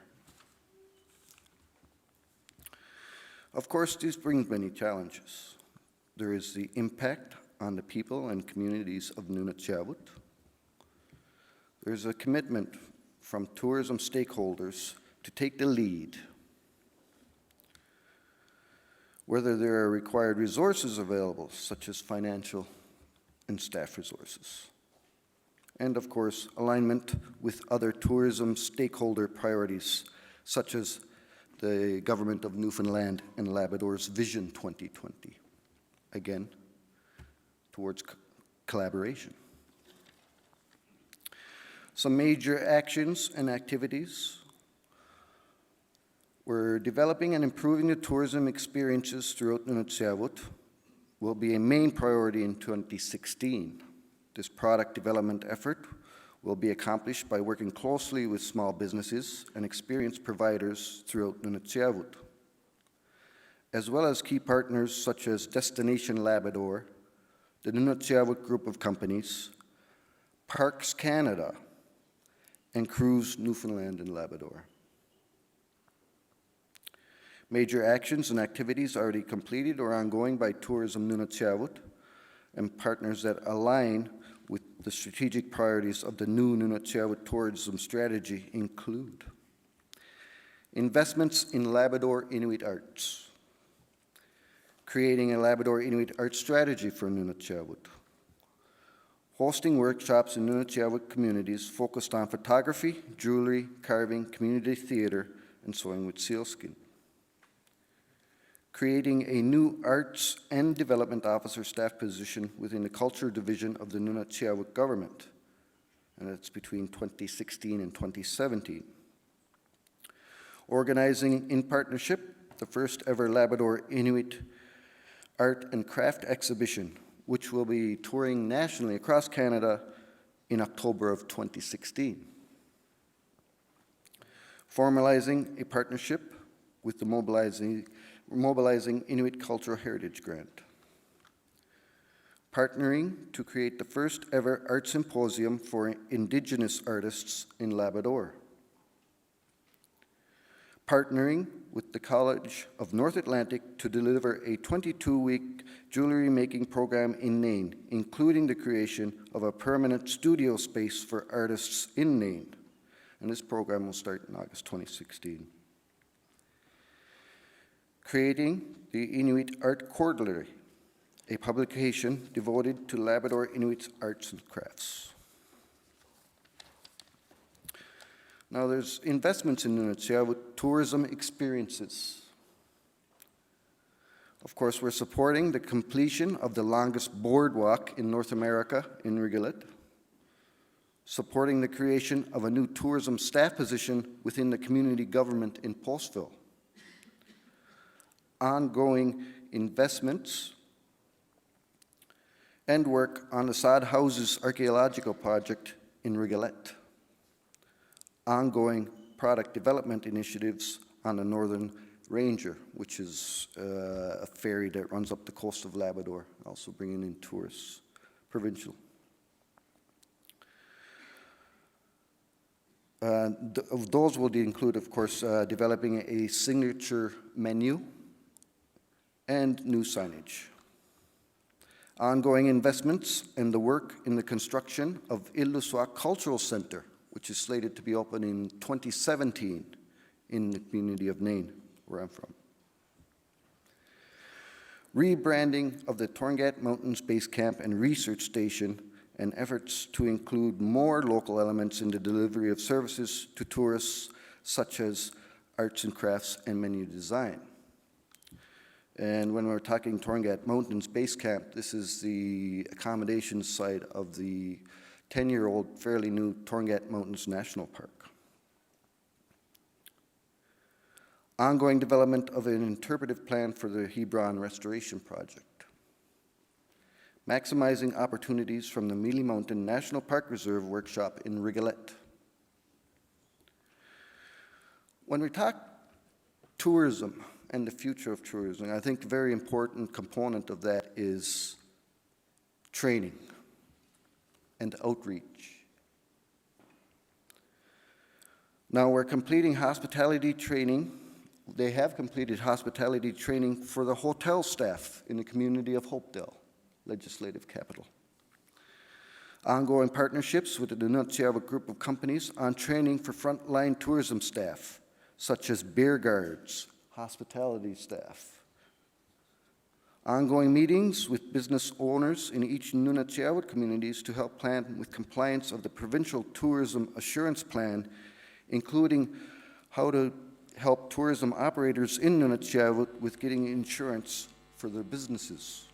Of course, this brings many challenges. There is the impact on the people and communities of Nunatsiavut. There's a commitment from tourism stakeholders to take the lead. Whether there are required resources available, such as financial and staff resources. And of course, alignment with other tourism stakeholder priorities, such as the Government of Newfoundland and Labrador's Vision 2020, again, towards collaboration. Some major actions and activities: we're developing and improving the tourism experiences throughout Nunatsiavut will be a main priority in 2016. This product development effort will be accomplished by working closely with small businesses and experienced providers throughout Nunatsiavut, as well as key partners such as Destination Labrador, the Nunatsiavut Group of Companies, Parks Canada, and Cruise Newfoundland and Labrador. Major actions and activities already completed or ongoing by Tourism Nunatsiavut and partners that align with the strategic priorities of the new Nunatsiavut tourism strategy include investments in Labrador Inuit arts, creating a Labrador Inuit art strategy for Nunatsiavut, hosting workshops in Nunatsiavut communities focused on photography, jewelry, carving, community theater, and sewing with sealskin, creating a new Arts and Development Officer staff position within the Culture Division of the Nunatsiavut government, and that's between 2016 and 2017. Organizing in partnership the first ever Labrador Inuit Art and Craft exhibition, which will be touring nationally across Canada in October of 2016. Formalizing a partnership with the Mobilizing Inuit Cultural Heritage Grant. Partnering to create the first ever art symposium for Indigenous artists in Labrador. Partnering with the College of North Atlantic to deliver a 22-week jewelry making program in Nain, including the creation of a permanent studio space for artists in Nain. And this program will start in August 2016. Creating the Inuit Art Quarterly, a publication devoted to Labrador Inuit arts and crafts. Now there's investments in Nunatsiavut tourism experiences. Of course, we're supporting the completion of the longest boardwalk in North America in Rigolet, supporting the creation of a new tourism staff position within the community government in Postville, ongoing investments and work on the Sod Houses archaeological project in Rigolet, ongoing product development initiatives on the Northern Ranger, which is a ferry that runs up the coast of Labrador, also bringing in tourists, provincial. Those will include, of course, developing a signature menu and new signage. Ongoing investments in the work in the construction of Illuswa Cultural Center, which is slated to be open in 2017 in the community of Nain, where I'm from. Rebranding of the Torngat Mountains Base Camp and Research Station, and efforts to include more local elements in the delivery of services to tourists, such as arts and crafts and menu design. And when we're talking Torngat Mountains Base Camp, this is the accommodation site of the 10-year-old, fairly new Torngat Mountains National Park. Ongoing development of an interpretive plan for the Hebron Restoration Project. Maximizing opportunities from the Mealy Mountain National Park Reserve workshop in Rigolet. When we talk tourism and the future of tourism, I think a very important component of that is training and outreach. Now we're completing hospitality training. They have completed hospitality training for the hotel staff in the community of Hopedale, legislative capital. Ongoing partnerships with the Nunatsiavut group of companies on training for frontline tourism staff, such as beer guards, hospitality staff. Ongoing meetings with business owners in each Nunatsiavut communities to help plan with compliance of the provincial tourism assurance plan, including how to help tourism operators in Nunatsiavut with getting insurance for their businesses.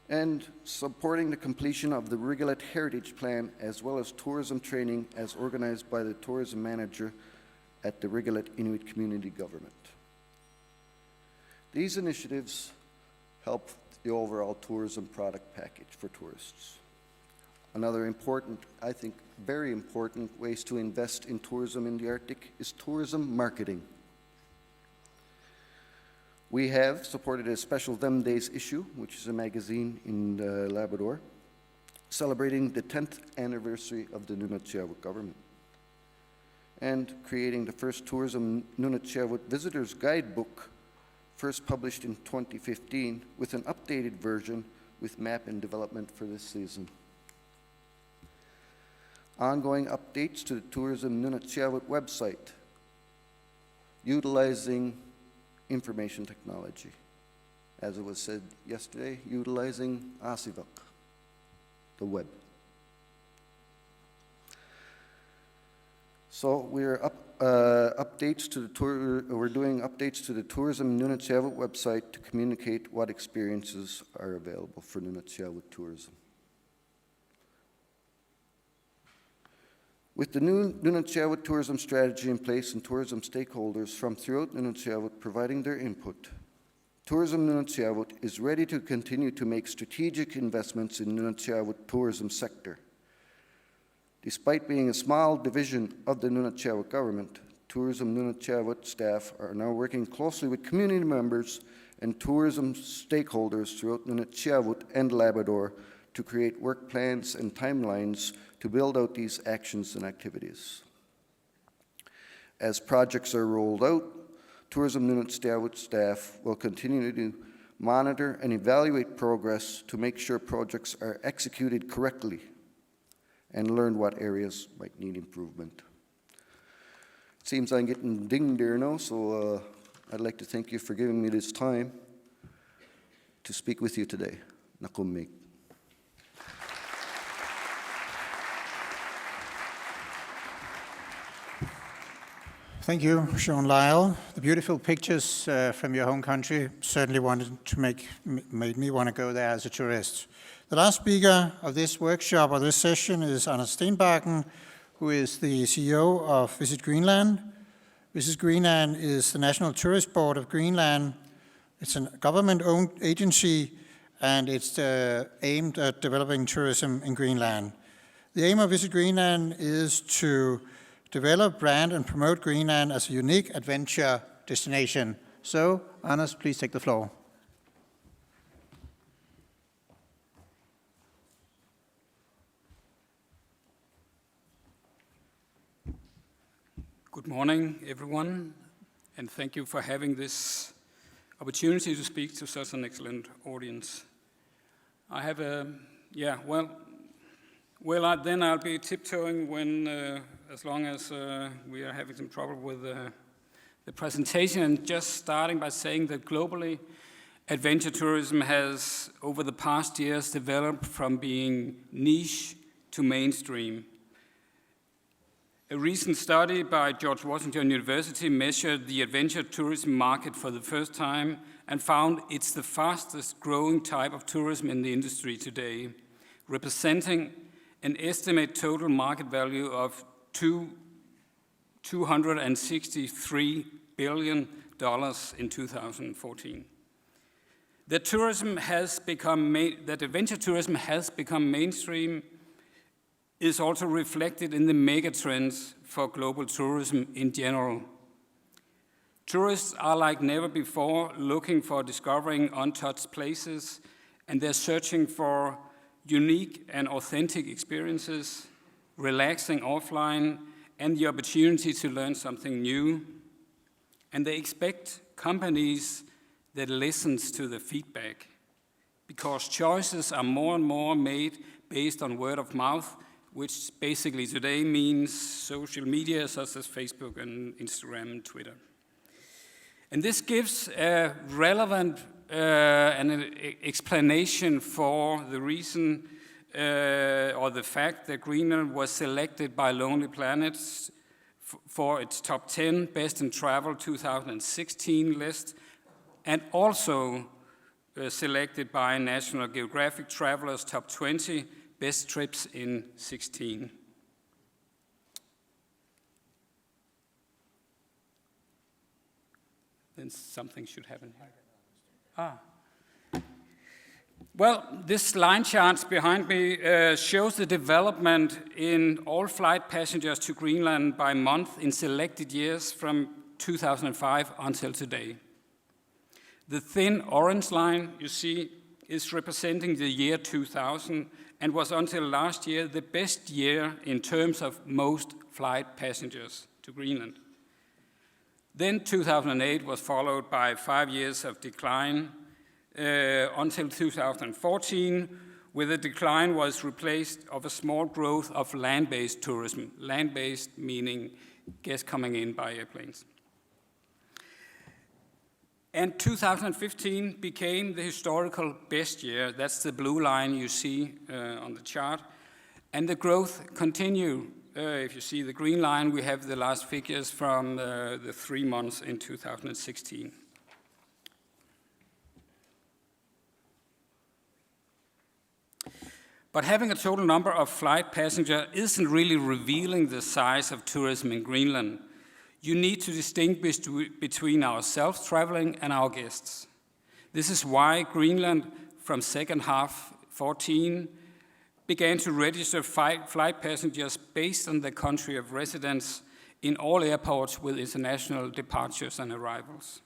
And supporting the completion of the Rigolet Heritage Plan, as well as tourism training as organized by the tourism manager at the Rigolet Inuit Community Government. These initiatives help the overall tourism product package for tourists. Another important, I think very important, ways to invest in tourism in the Arctic is tourism marketing. We have supported a special Them Days issue, which is a magazine in Labrador, celebrating the 10th anniversary of the Nunatsiavut government, and creating the first tourism Nunatsiavut visitors guidebook, first published in 2015, with an updated version with map in development for this season. Ongoing updates to the Tourism Nunatsiavut website, utilizing information technology. As it was said yesterday, utilizing Asivak, the web. So we're doing updates to the Tourism Nunatsiavut website to communicate what experiences are available for Nunatsiavut tourism. With the new Nunatsiavut tourism strategy in place and tourism stakeholders from throughout Nunatsiavut providing their input, Tourism Nunatsiavut is ready to continue to make strategic investments in Nunatsiavut tourism sector. Despite being a small division of the Nunatsiavut government, Tourism Nunatsiavut staff are now working closely with community members and tourism stakeholders throughout Nunatsiavut and Labrador to create work plans and timelines to build out these actions and activities. As projects are rolled out, Tourism Nunatsiavut staff will continue to monitor and evaluate progress to make sure projects are executed correctly and learn what areas might need improvement. It seems I'm getting dinged there now, so I'd like to thank you for giving me this time to speak with you today. Nakumik. Thank you, Sean Lyle. The beautiful pictures from your home country certainly made me want to go there as a tourist. The last speaker of this workshop or this session is Anders Stenbakken, who is the CEO of Visit Greenland. Visit Greenland is the National Tourist Board of Greenland. It's a government-owned agency, and it's aimed at developing tourism in Greenland. The aim of Visit Greenland is to develop, brand, and promote Greenland as a unique adventure destination. So, Anders, please take the floor. Good morning, everyone, and thank you for having this opportunity to speak to such an excellent audience. I have then I'll be tiptoeing when, as long as we are having some trouble with the presentation, and just starting by saying that globally, adventure tourism has, over the past years, developed from being niche to mainstream. A recent study by George Washington University measured the adventure tourism market for the first time and found it's the fastest growing type of tourism in the industry today, representing an estimated total market value of $263 billion in 2014. That adventure tourism has become mainstream is also reflected in the megatrends for global tourism in general. Tourists are like never before looking for discovering untouched places, and they're searching for unique and authentic experiences, relaxing offline, and the opportunity to learn something new. And they expect companies that listens to the feedback, because choices are more and more made based on word of mouth, which basically today means social media such as Facebook and Instagram and Twitter. And this gives a relevant an explanation for the reason or the fact that Greenland was selected by Lonely Planet for its top 10 Best in Travel 2016 list, and also selected by National Geographic Travelers Top 20 Best Trips in 16. Then something should happen here. Well, this line chart behind me shows the development in all flight passengers to Greenland by month in selected years from 2005 until today. The thin orange line you see is representing the year 2000 and was until last year the best year in terms of most flight passengers to Greenland. Then 2008 was followed by 5 years of decline until 2014, where the decline was replaced of a small growth of land-based tourism. Land-based meaning guests coming in by airplanes. And 2015 became the historical best year. That's the blue line you see on the chart. And the growth continued. If you see the green line, we have the last figures from the 3 months in 2016. But having a total number of flight passengers isn't really revealing the size of tourism in Greenland. You need to distinguish between ourselves traveling and our guests. This is why Greenland, from second half 14, began to register flight passengers based on the country of residence in all airports with international departures and arrivals.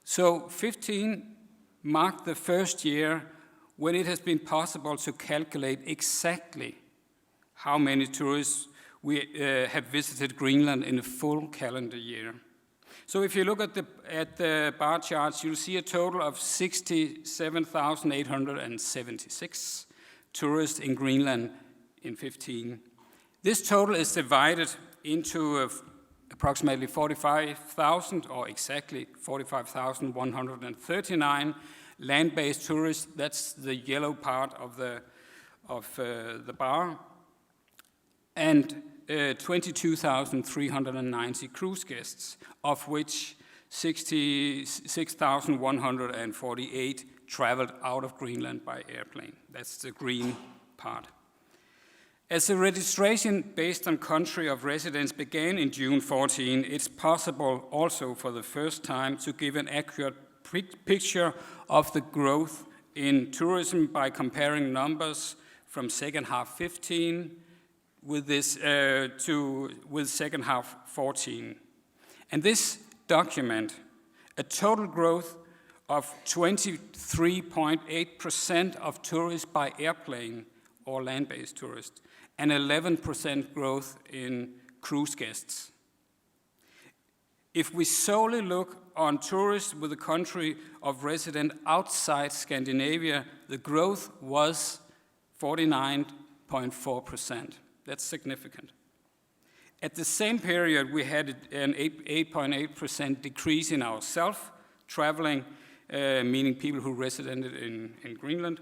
So 15 marked the first year when it has been possible to calculate exactly how many tourists we have visited Greenland in a full calendar year. So if you look at the bar charts, you'll see a total of 67,876 tourists in Greenland in 15. This total is divided into approximately 45,000, or exactly 45,139 land-based tourists. That's the yellow part of the bar, and 22,390 cruise guests, of which 66,148 traveled out of Greenland by airplane. That's the green part. As the registration based on country of residence began in June 14, it's possible also for the first time to give an accurate picture of the growth in tourism by comparing numbers from second half 15 with second half 14. And this document a total growth of 23.8% of tourists by airplane or land-based tourists, and 11% growth in cruise guests. If we solely look on tourists with a country of residence outside Scandinavia, the growth was 49.4%. That's significant. At the same period, we had an 8.8% decrease in our self-traveling, meaning people who resided in Greenland.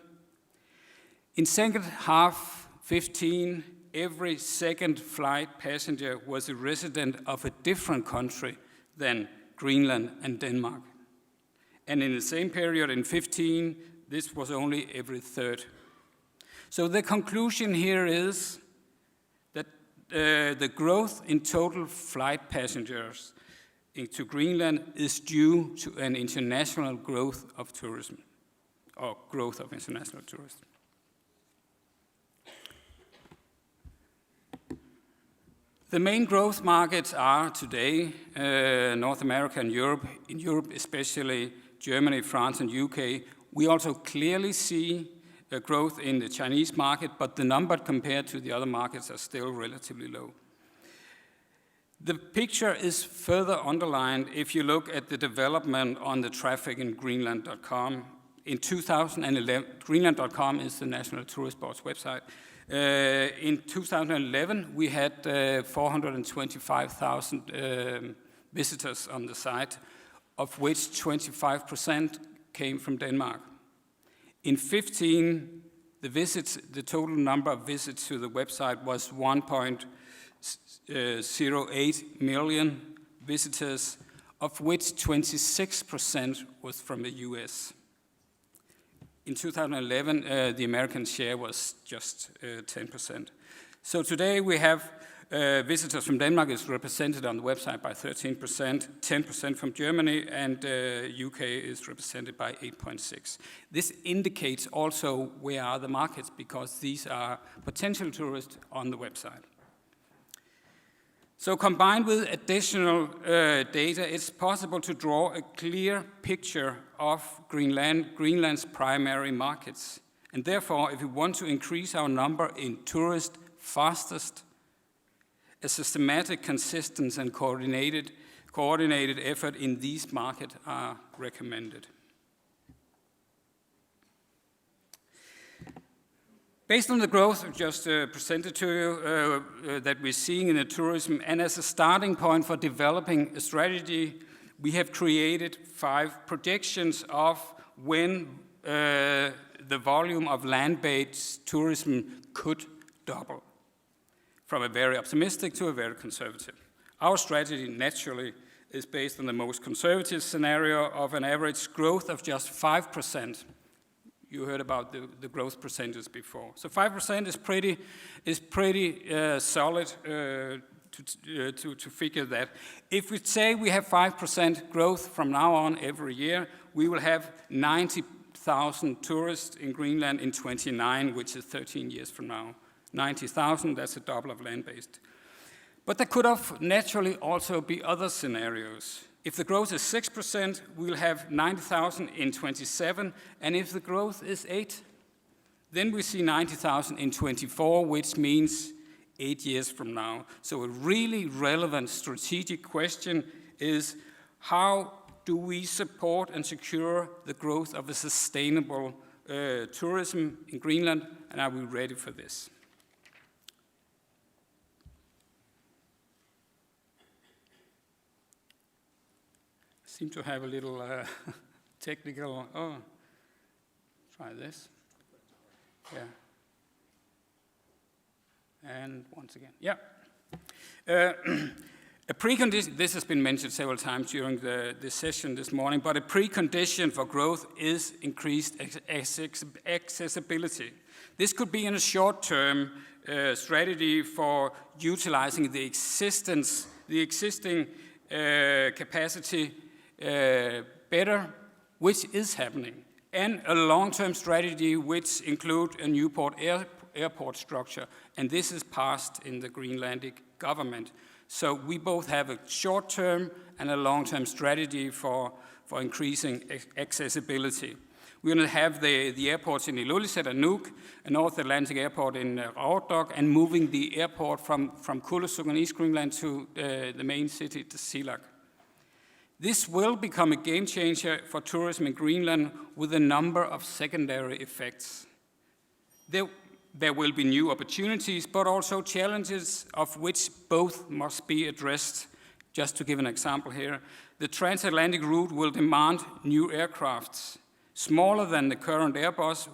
In second half 15, every second flight passenger was a resident of a different country than Greenland and Denmark. And in the same period in 15, this was only every third. So the conclusion here is that the growth in total flight passengers into Greenland is due to an international growth of tourism, or growth of international tourism. The main growth markets are today North America and Europe. In Europe, especially Germany, France, and UK. We also clearly see a growth in the Chinese market, but the number compared to the other markets are still relatively low. The picture is further underlined if you look at the development on the traffic in Greenland.com. In 2011, Greenland.com is the National Tourist Board's website. In 2011, we had 425,000 visitors on the site, of which 25% came from Denmark. In 15, the total number of visits to the website was 1.08 million visitors, of which 26% was from the US. In 2011, the American share was just 10%. So today we have visitors from Denmark is represented on the website by 13%, 10% from Germany, and UK is represented by 8.6%. This indicates also where are the markets, because these are potential tourists on the website. So combined with additional data, it's possible to draw a clear picture of Greenland's primary markets. And therefore, if we want to increase our number in tourists fastest, a systematic, consistent, and coordinated effort in these markets are recommended. Based on the growth I just presented to you that we're seeing in the tourism, and as a starting point for developing a strategy, we have created 5 projections of when the volume of land-based tourism could double, from a very optimistic to a very conservative. Our strategy, naturally, is based on the most conservative scenario of an average growth of just 5%. You heard about the growth percentages before. So 5% is pretty solid to figure that. If we say we have 5% growth from now on every year, we will have 90,000 tourists in Greenland in 29, which is 13 years from now. 90,000, that's a double of land-based. But there could have naturally also be other scenarios. If the growth is 6%, we'll have 90,000 in 27, and if the growth is 8, then we see 90,000 in 24, which means 8 years from now. So a really relevant strategic question is, how do we support and secure the growth of a sustainable tourism in Greenland, and are we ready for this? Seem to have a little technical, try this. Yeah. And once again, yeah. A precondition, this has been mentioned several times during this session this morning, but a precondition for growth is increased accessibility. This could be in a short-term strategy for utilizing the existing capacity better, which is happening, and a long-term strategy which include a Newport airport structure, and this is passed in the Greenlandic government. So we both have a short-term and a long-term strategy for increasing accessibility. We're going to have the airports in Ilulissat and Nuuk, a North Atlantic airport in Raudok, and moving the airport from Kulusuk in East Greenland to the main city, Tasiilaq. This will become a game changer for tourism in Greenland with a number of secondary effects. There will be new opportunities, but also challenges of which both must be addressed. Just to give an example here, the transatlantic route will demand new aircrafts, smaller than the current Airbus,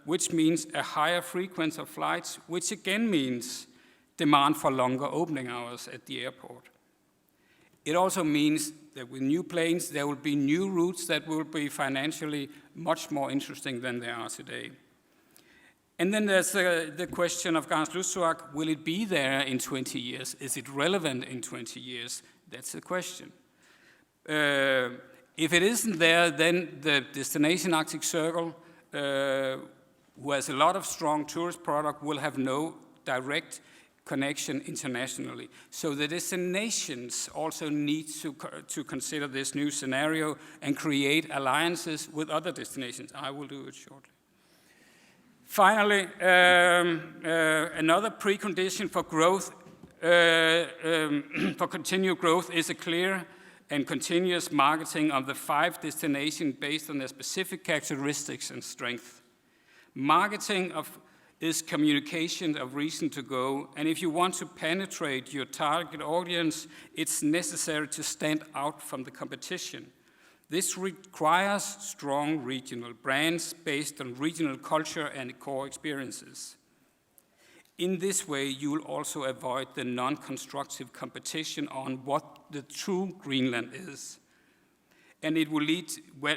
which means a higher frequency of flights, which again means demand for longer opening hours at the airport. It also means that with new planes, there will be new routes that will be financially much more interesting than they are today. And then there's the question of Kangerlussuaq. Will it be there in 20 years? Is it relevant in 20 years? That's the question. If it isn't there, then the Destination Arctic Circle, who has a lot of strong tourist product, will have no direct connection internationally. So the destinations also need to consider this new scenario and create alliances with other destinations. I will do it shortly. Finally, another precondition for growth, for continued growth, is a clear and continuous marketing of the 5 destinations based on their specific characteristics and strength. Marketing is communication of reason to go, and if you want to penetrate your target audience, it's necessary to stand out from the competition. This requires strong regional brands based on regional culture and core experiences. In this way, you will also avoid the non-constructive competition on what the true Greenland is. And it will lead,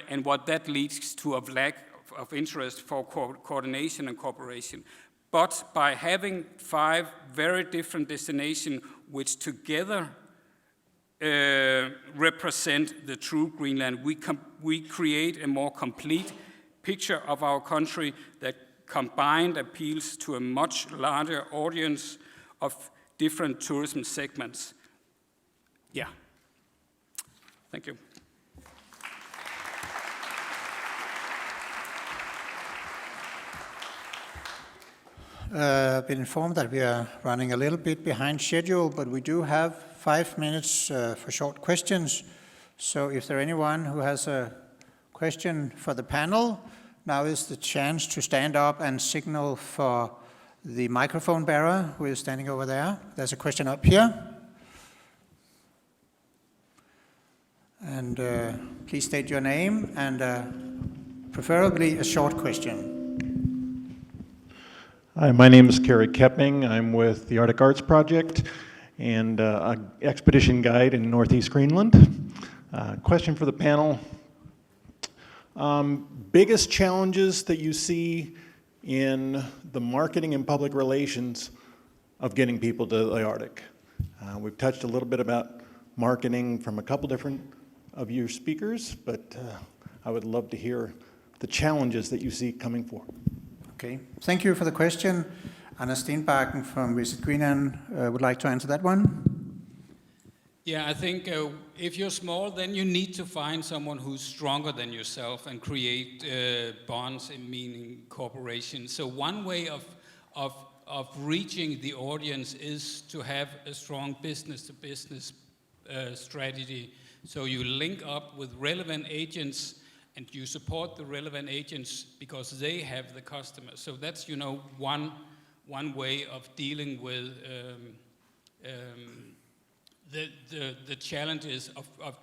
and what that leads to a lack of interest for coordination and cooperation. But by having 5 very different destinations which together represent the true Greenland, we create a more complete picture of our country that combined appeals to a much larger audience of different tourism segments. Yeah. Thank you. I've been informed that we are running a little bit behind schedule, but we do have 5 minutes for short questions. So if there anyone who has a question for the panel, now is the chance to stand up and signal for the microphone bearer who is standing over there. There's a question up here. And please state your name and preferably a short question. Hi, my name is Kerry Kepping. I'm with the Arctic Arts Project and an expedition guide in Northeast Greenland. Question for the panel. Biggest challenges that you see in the marketing and public relations of getting people to the Arctic? We've touched a little bit about marketing from a couple different of your speakers, but I would love to hear the challenges that you see coming forward. Okay, thank you for the question. Anders Stenbakken from Visit Greenland would like to answer that one. Yeah, I think if you're small, then you need to find someone who's stronger than yourself and create bonds, meaning cooperation. So one way of reaching the audience is to have a strong business-to-business strategy. So you link up with relevant agents and you support the relevant agents because they have the customers. So that's, one way of dealing with the challenges of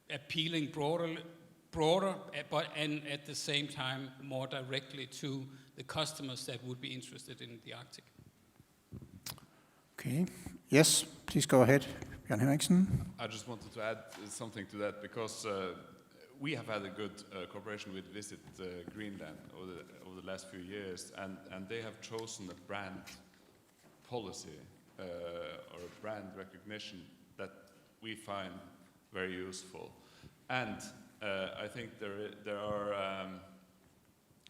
appealing broader, but and at the same time more directly to the customers that would be interested in the Arctic. Okay. Yes, please go ahead, Bjørn Henriksen. I just wanted to add something to that because we have had a good cooperation with Visit Greenland over the last few years, and they have chosen a brand policy or a brand recognition that we find very useful. And I think there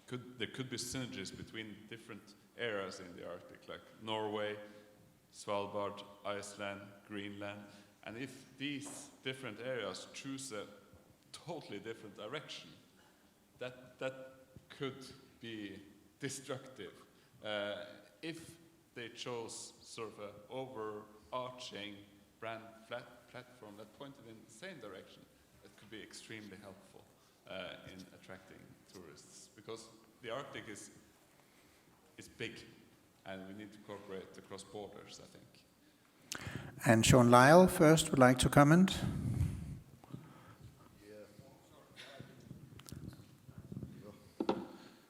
could be synergies between different areas in the Arctic, like Norway, Svalbard, Iceland, Greenland. And if these different areas choose a totally different direction, that could be destructive. If they chose sort of an overarching brand platform that pointed in the same direction, it could be extremely helpful in attracting tourists, because the Arctic is big, and we need to cooperate across borders, I think. And Sean Lyle first would like to comment.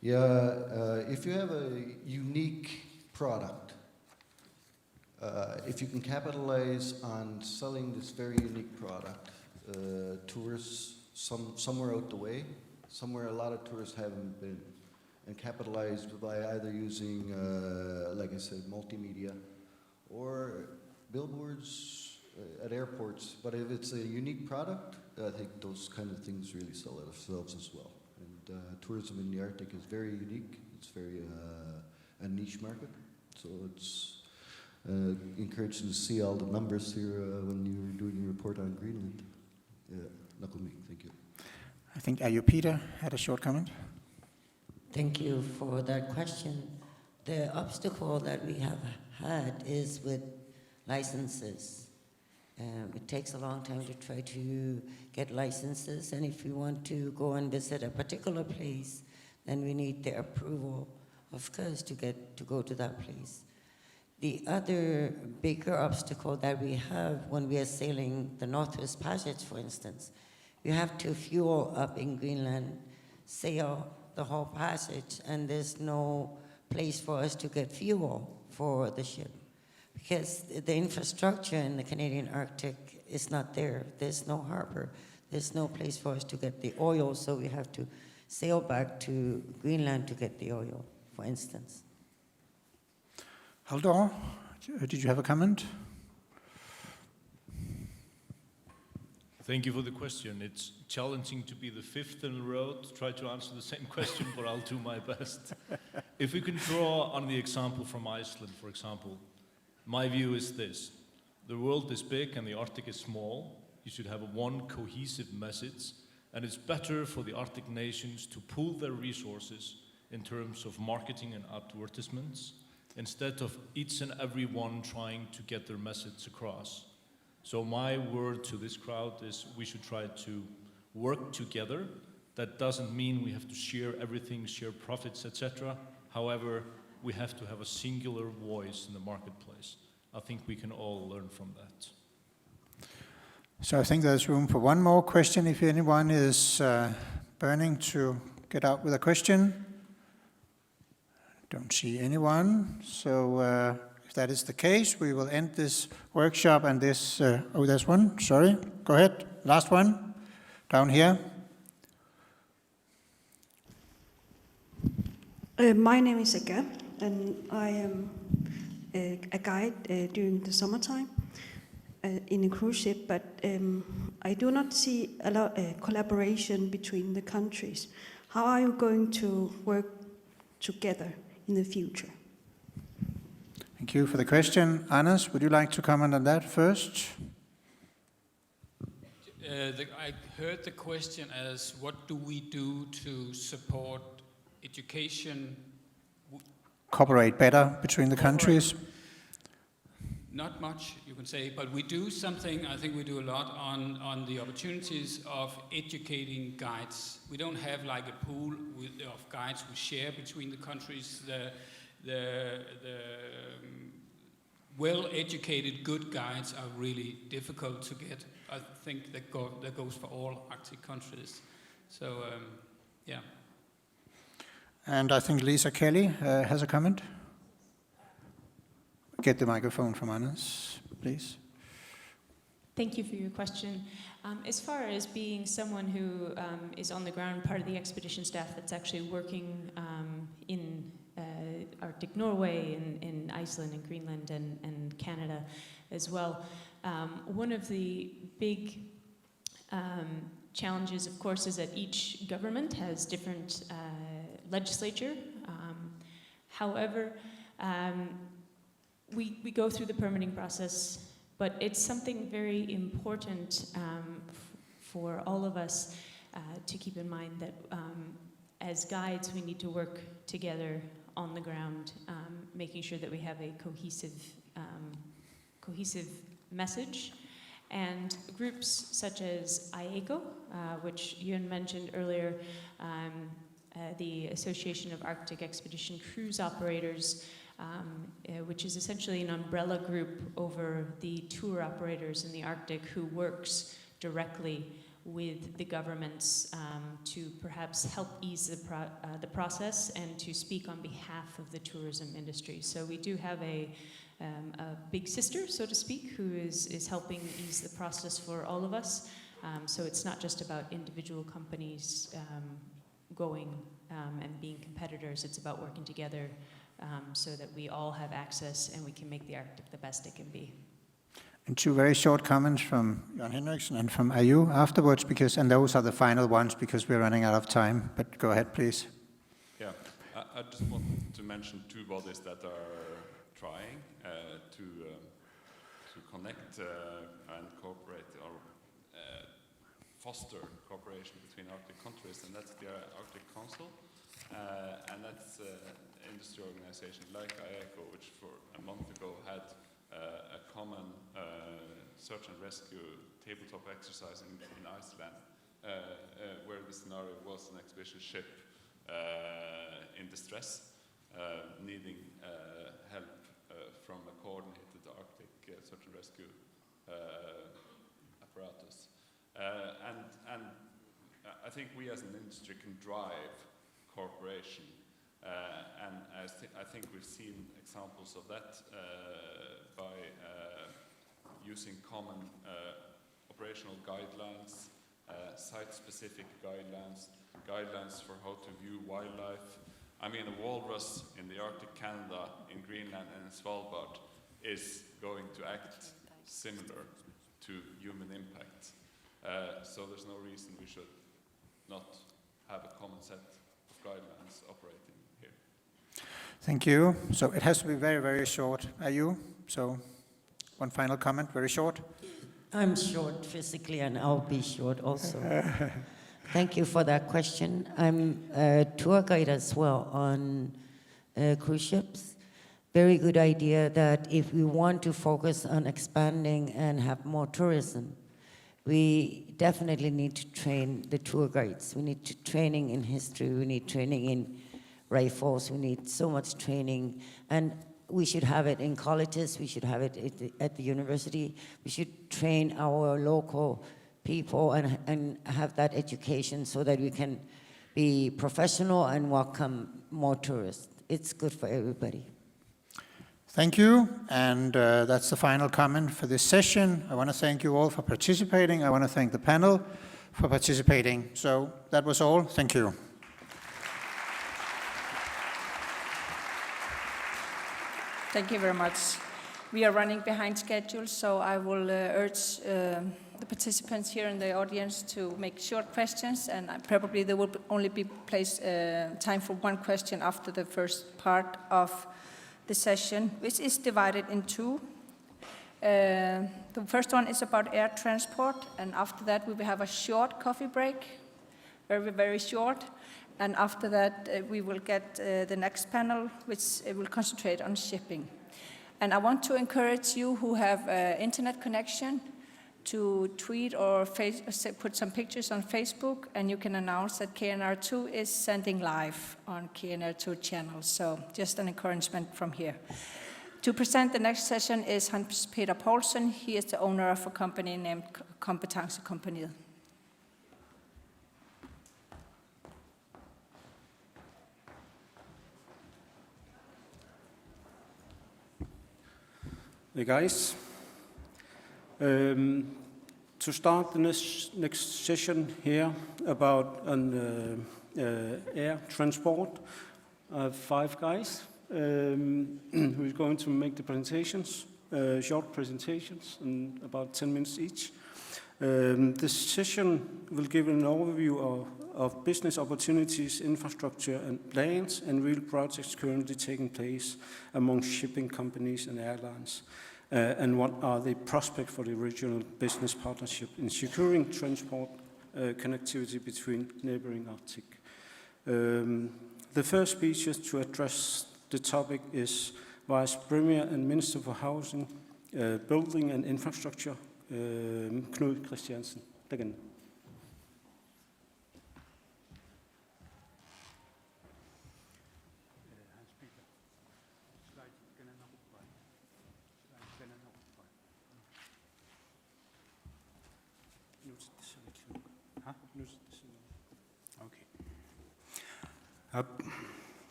If you have a unique product, if you can capitalize on selling this very unique product, tourists somewhere out the way, somewhere a lot of tourists haven't been, and capitalize by either using, like I said, multimedia or billboards at airports. But if it's a unique product, I think those kind of things really sell themselves as well. And tourism in the Arctic is very unique. It's very a niche market. So it's encouraging to see all the numbers here when you were doing your report on Greenland. Nakomi, thank you. I think Peter had a short comment. Thank you for that question. The obstacle that we have had is with licenses. It takes a long time to try to get licenses, and if we want to go and visit a particular place, then we need the approval, of course, to go to that place. The other bigger obstacle that we have when we are sailing the Northwest Passage, for instance, you have to fuel up in Greenland, sail the whole passage, and there's no place for us to get fuel for the ship, because the infrastructure in the Canadian Arctic is not there. There's no harbor. There's no place for us to get the oil, so we have to sail back to Greenland to get the oil, for instance. Haldor, did you have a comment? Thank you for the question. It's challenging to be the fifth in a row to try to answer the same question, but I'll do my best. If we can draw on the example from Iceland, for example, my view is this. The world is big and the Arctic is small. You should have one cohesive message, and it's better for the Arctic nations to pool their resources in terms of marketing and advertisements, instead of each and every one trying to get their message across. So my word to this crowd is we should try to work together. That doesn't mean we have to share everything, share profits, etc. However, we have to have a singular voice in the marketplace. I think we can all learn from that. So I think there's room for one more question if anyone is burning to get out with a question. Don't see anyone. So if that is the case, we will end this workshop and this... oh, there's one. Sorry. Go ahead. Last one. Down here. My name is Aga, and I am a guide during the summertime in a cruise ship, but I do not see a lot of collaboration between the countries. How are you going to work together in the future? Thank you for the question. Anders, would you like to comment on that first? I heard the question as, what do we do to support education? Cooperate better between the countries? Not much, you can say, but we do something, I think we do a lot on the opportunities of educating guides. We don't have like a pool of guides we share between the countries. The well-educated, good guides are really difficult to get. I think that goes for all Arctic countries. So, yeah. And I think Lisa Kelly has a comment. get the microphone from Anders, please. Thank you for your question. As far as being someone who is on the ground, part of the expedition staff that's actually working in Arctic Norway, in Iceland and Greenland and Canada as well, one of the big challenges, of course, is that each government has different legislature. However, we go through the permitting process, but it's something very important for all of us to keep in mind that as guides, we need to work together on the ground, making sure that we have a cohesive message. And groups such as IACO, which Jørn mentioned earlier, the Association of Arctic Expedition Cruise Operators, which is essentially an umbrella group over the tour operators in the Arctic who works directly with the governments to perhaps help ease the process and to speak on behalf of the tourism industry. So we do have a big sister, so to speak, who is helping ease the process for all of us. So it's not just about individual companies going and being competitors, it's about working together so that we all have access and we can make the Arctic the best it can be. And two very short comments from Jan Henriksen and from Ayu afterwards, and those are the final ones because we're running out of time. But go ahead, please. Yeah, I just want to mention two bodies that are trying to connect and cooperate or foster cooperation between Arctic countries, and that's the Arctic Council, and that's industry organization like IACO, which for a month ago had a common search and rescue tabletop exercise in Iceland, where the scenario was an expedition ship in distress, needing help from a coordinated Arctic search and rescue apparatus. And I think we as an industry can drive cooperation, and I think we've seen examples of that by using common operational guidelines, site-specific guidelines for how to view wildlife. I mean, a walrus in the Arctic Canada, in Greenland and in Svalbard is going to act similar to human impact. So there's no reason we should not have a common set of guidelines operating here. Thank you. So it has to be very, very short. Are you? So one final comment, very short. I'm short physically, and I'll be short also. Thank you for that question. I'm a tour guide as well on cruise ships. Very good idea that if we want to focus on expanding and have more tourism, we definitely need to train the tour guides. We need training in history, we need training in rifles, we need so much training. And we should have it in colleges, we should have it at the university. We should train our local people and have that education so that we can be professional and welcome more tourists. It's good for everybody. Thank you, and that's the final comment for this session. I want to thank you all for participating. I want to thank the panel for participating. So that was all. Thank you. Thank you very much. We are running behind schedule, so I will urge the participants here in the audience to make short questions, and probably there will only be time for one question after the first part of the session, which is divided in two. The first one is about air transport, and after that we will have a short coffee break, very, very short. And after that we will get the next panel, which will concentrate on shipping. And I want to encourage you who have internet connection to tweet or put some pictures on Facebook, and you can announce that KNR2 is sending live on KNR2 channel. So just an encouragement from here. To present the next session is Hans Peter Poulsen. He is the owner of a company named Kompetencekompagniet. Hey guys. To start the next session here about air transport, I have 5 guys who is going to make the presentations, short presentations, in about 10 minutes each. This session will give an overview of business opportunities, infrastructure and plans, and real projects currently taking place among shipping companies and airlines. And what are the prospects for the regional business partnership in securing transport connectivity between neighboring Arctic. The first speeches to address the topic is Vice Premier and Minister for Housing, Building and Infrastructure, Knud Christiansen. Again.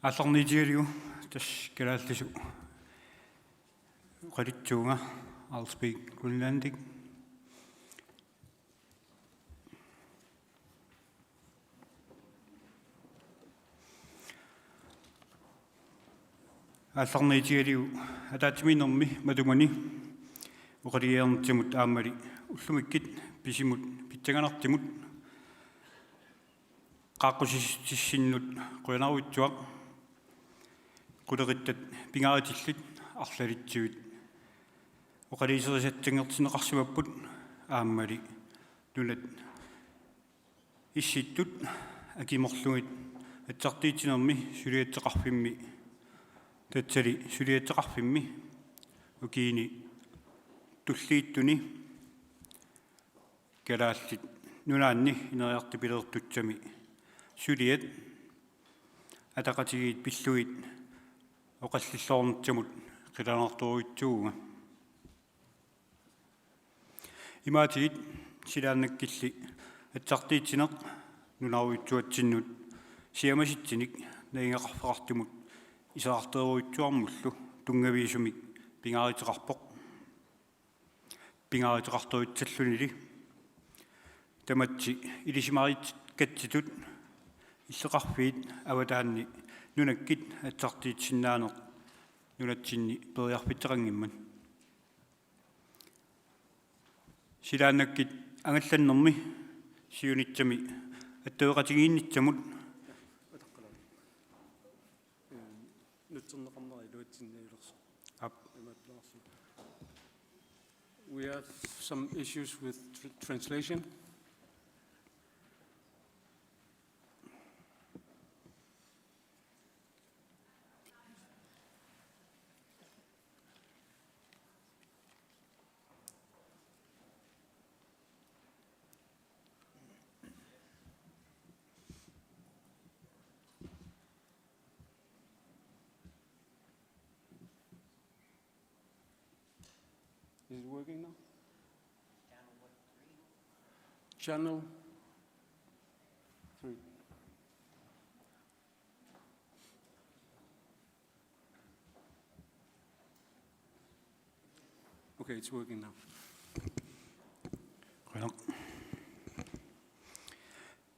Allarniitialiu tas kalaallisu qalitsuunga I'll speak Greenlandic. Allarniitialiu ataatiminermi matumani uqaliaernertimut aammali ullumikkit pisimut pitsaganartimut qaaqqusissinnut quinaruitsuaq qulerittat pingaaritillit арлалитсуит оқалисерисатсангертинеқарсимаппут ааммали нунат исситтут акиморлугит атсартиитинерми сулиатсеқарфимми татсали сулиатсеқарфимми укиини туллииттуни Kalaallit nunaanni ineriartipilертутсами сулиат атақатигиит пиллуит оқаллиллоорнтамут қиланарторуитсуунга имаатигит силааннаккилли атсартиитсинеқ нунаруитсуатсиннут сиамаситсиник наингақарфеқартимут исаартеруитсуармуллу тунгавиисумик пингааритеқарпоқ пингааритеқарторитсаллунили таматси илисимаритсиккатситут иллеқарфиит аватаанни нунаккит атсартиитсиннаанеқ нунатсинни периарпитеқангимман силааннаккит ангалланнерми сиунитсами аттеэқатигииннитсамут We have some issues with translation. Is it working now? Channel 3. Okay, it's working now.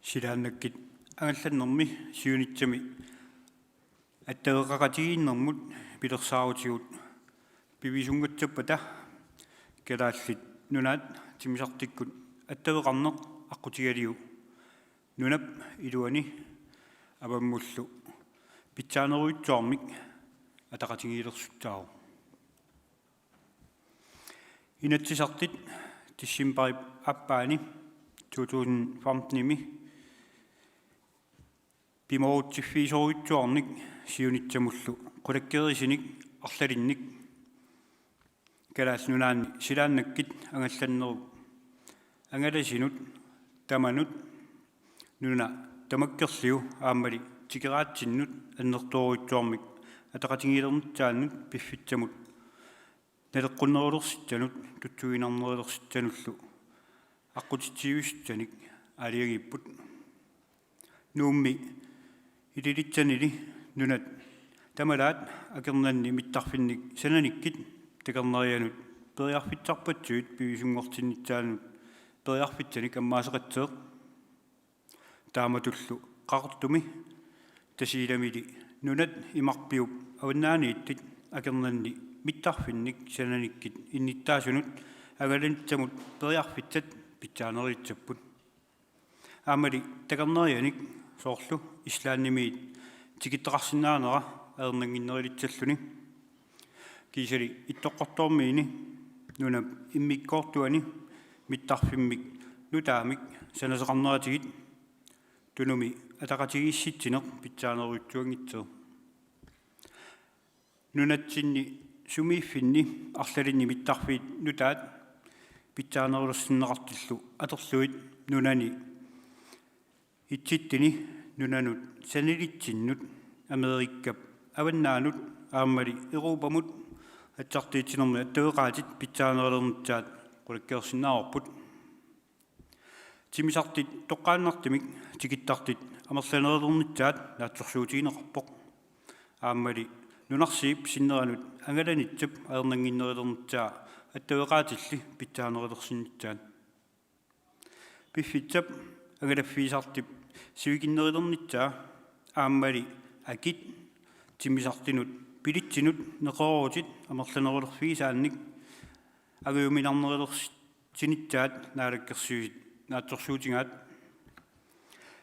Силааннаккит ангалланнерми сиунитсами аттеэқақатигииннэрмут пилерсаарутигут пивисунгатсаппата Kalaallit nunaat timisartikkut аттавеқарнеқ аққутигалиу нунап илуани аваммуллу питсаанеруитсуармик атақатигиилерсуттаару инатсисартит тиссимпари аппаани 2015-ми пиморуутсиффиисоруитсуарник сиунитсамуллу қулаккерисиник арлалинник Kalaallit nunaanni silaannakкит ангалланнеру ангаласинут таманут нуна тамаккерлиу ааммали тикераатсиннут аннерторуитсуармик атақатигиилернутсааннут пиффитсамут налеққуннерулерситсанут тутсуинарнерулерситсануллу аққутитсиуиссаник алиагиппут нуумми илилитсанили нунат тамалаат акернанни миттарфинник сананиккит teqernerianut periarfitsarpatsuit pivisungortinnitsaanut periarfitsanik ammaasaqatseeq taamatullu qaqartumi tasiilamili nunat imarpiup avannaaniittit akernanni mittarfinnik sananikkit innittaasunut agalanitsamut periarfitsat pitsaaneriitsapput aamali teqernerianik soorlu islaannimiit tikittaqarsinnaanera aernanginnerilitsalluni kiisali ittoqqortoormiini nunam immikkoortuani mittarfimmik nutaamik sanaseqarneratigit tunumi ataqatigissitsineq pitsaaneruutsuangitseq nunatsinni sumiiffinni arlalinni mittarfiit nutaat pitsaanerullersinneqartillu aterluit nunani itsittini nunanut sanilitsinnut amerikkap avannaanut aammali erupamut atsaartiitsinermi attavеqaatit pitsaanerulernitsaat qulakkeersinnaaorput timisartit toqqaannartimik tikittartit amerlanerulernitsaat naatsorsuutigineqarpoq aammali nunarsiip sinneranut angalanitsap aernanginnerilernitsaa attavеqaatilli pitsaanerillersinnitsaat piffitsap angalaffiisartip sivikinnerilernitsaa aammali akit timisartinut pilitsinut neqeruutit amerlanerulerfiisaannik aguyuminarnerilersinitsaat naalakkersuusit naatsorsuutigaat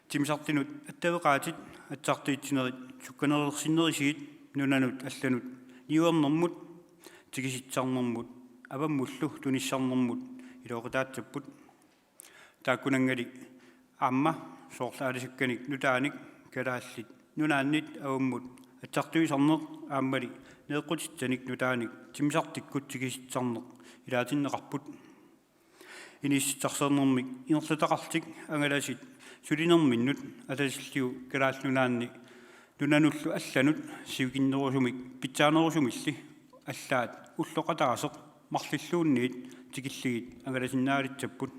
timisartinut attavеqaatit atsaartiitsinerit sukkanerelersinnerisiit nunanut алланут niuernermut tigisitsarnermut avammullu tunissarnermut ilooqataatsapput taakkunangali аама соорлаалисакканик нутааник калааллит нунааннит аваммут атсартуисарнеқ ааммали неэққутитсаник нутааник тимисартиккут тигиситсарнеқ илаатиннеқарпут инисситсарсернэрмик инерлутақартик ангаласит сулинерминнут атасиллиу калааллунаанни нунануллу алланут сивикиннерусумик питсаанерусумилли аллаат уллоқатаасеқ марлиллуунниит тикиллигит ангаласиннаалитсаппут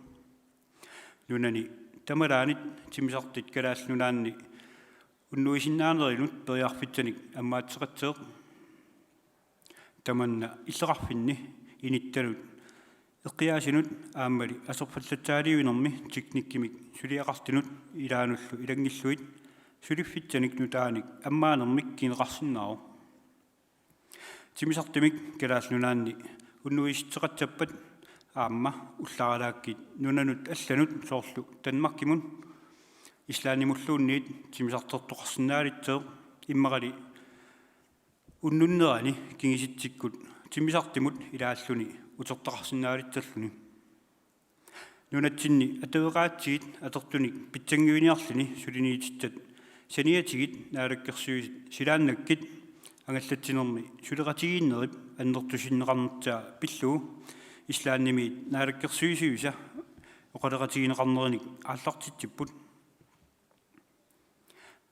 нунани тамалаанит тимисартит калааллунаанни уннуисиннаанеринут периарфитсаник аммаатсеқатсеэқ таманна иллеқарфинни иниттанут эққиаасинут ааммали асерфаллатсаалиуинерми тикниккимик сулиақартинут илаануллу илангиллуит сулиффитсаник нутааник аммаанермик кинеқарсиннаау тимисартимик калааллунаанни уннуиситсеқатсаппат аама уллааралааккит нунанут алланут соорлу танмаркимун ислаанимуллуунниит тимисартертоқарсинаалитсеэ иммарали уннуннерани кингиситсиккут тимисартимут илааллуни утертақарсинаалитсаллуни нунатсинни атавеқаатсигит атертуник питсангуиниарлуни сулиниититтат саниатигит наалаккерсуисит силааннаккит ангаллатсинерми сулеқатигииннерип аннертусиннеқарнертаа пиллуу ислааннимиит наалаккерсуисуиса оқалеқатигинеқарнерник ааллартитсиппут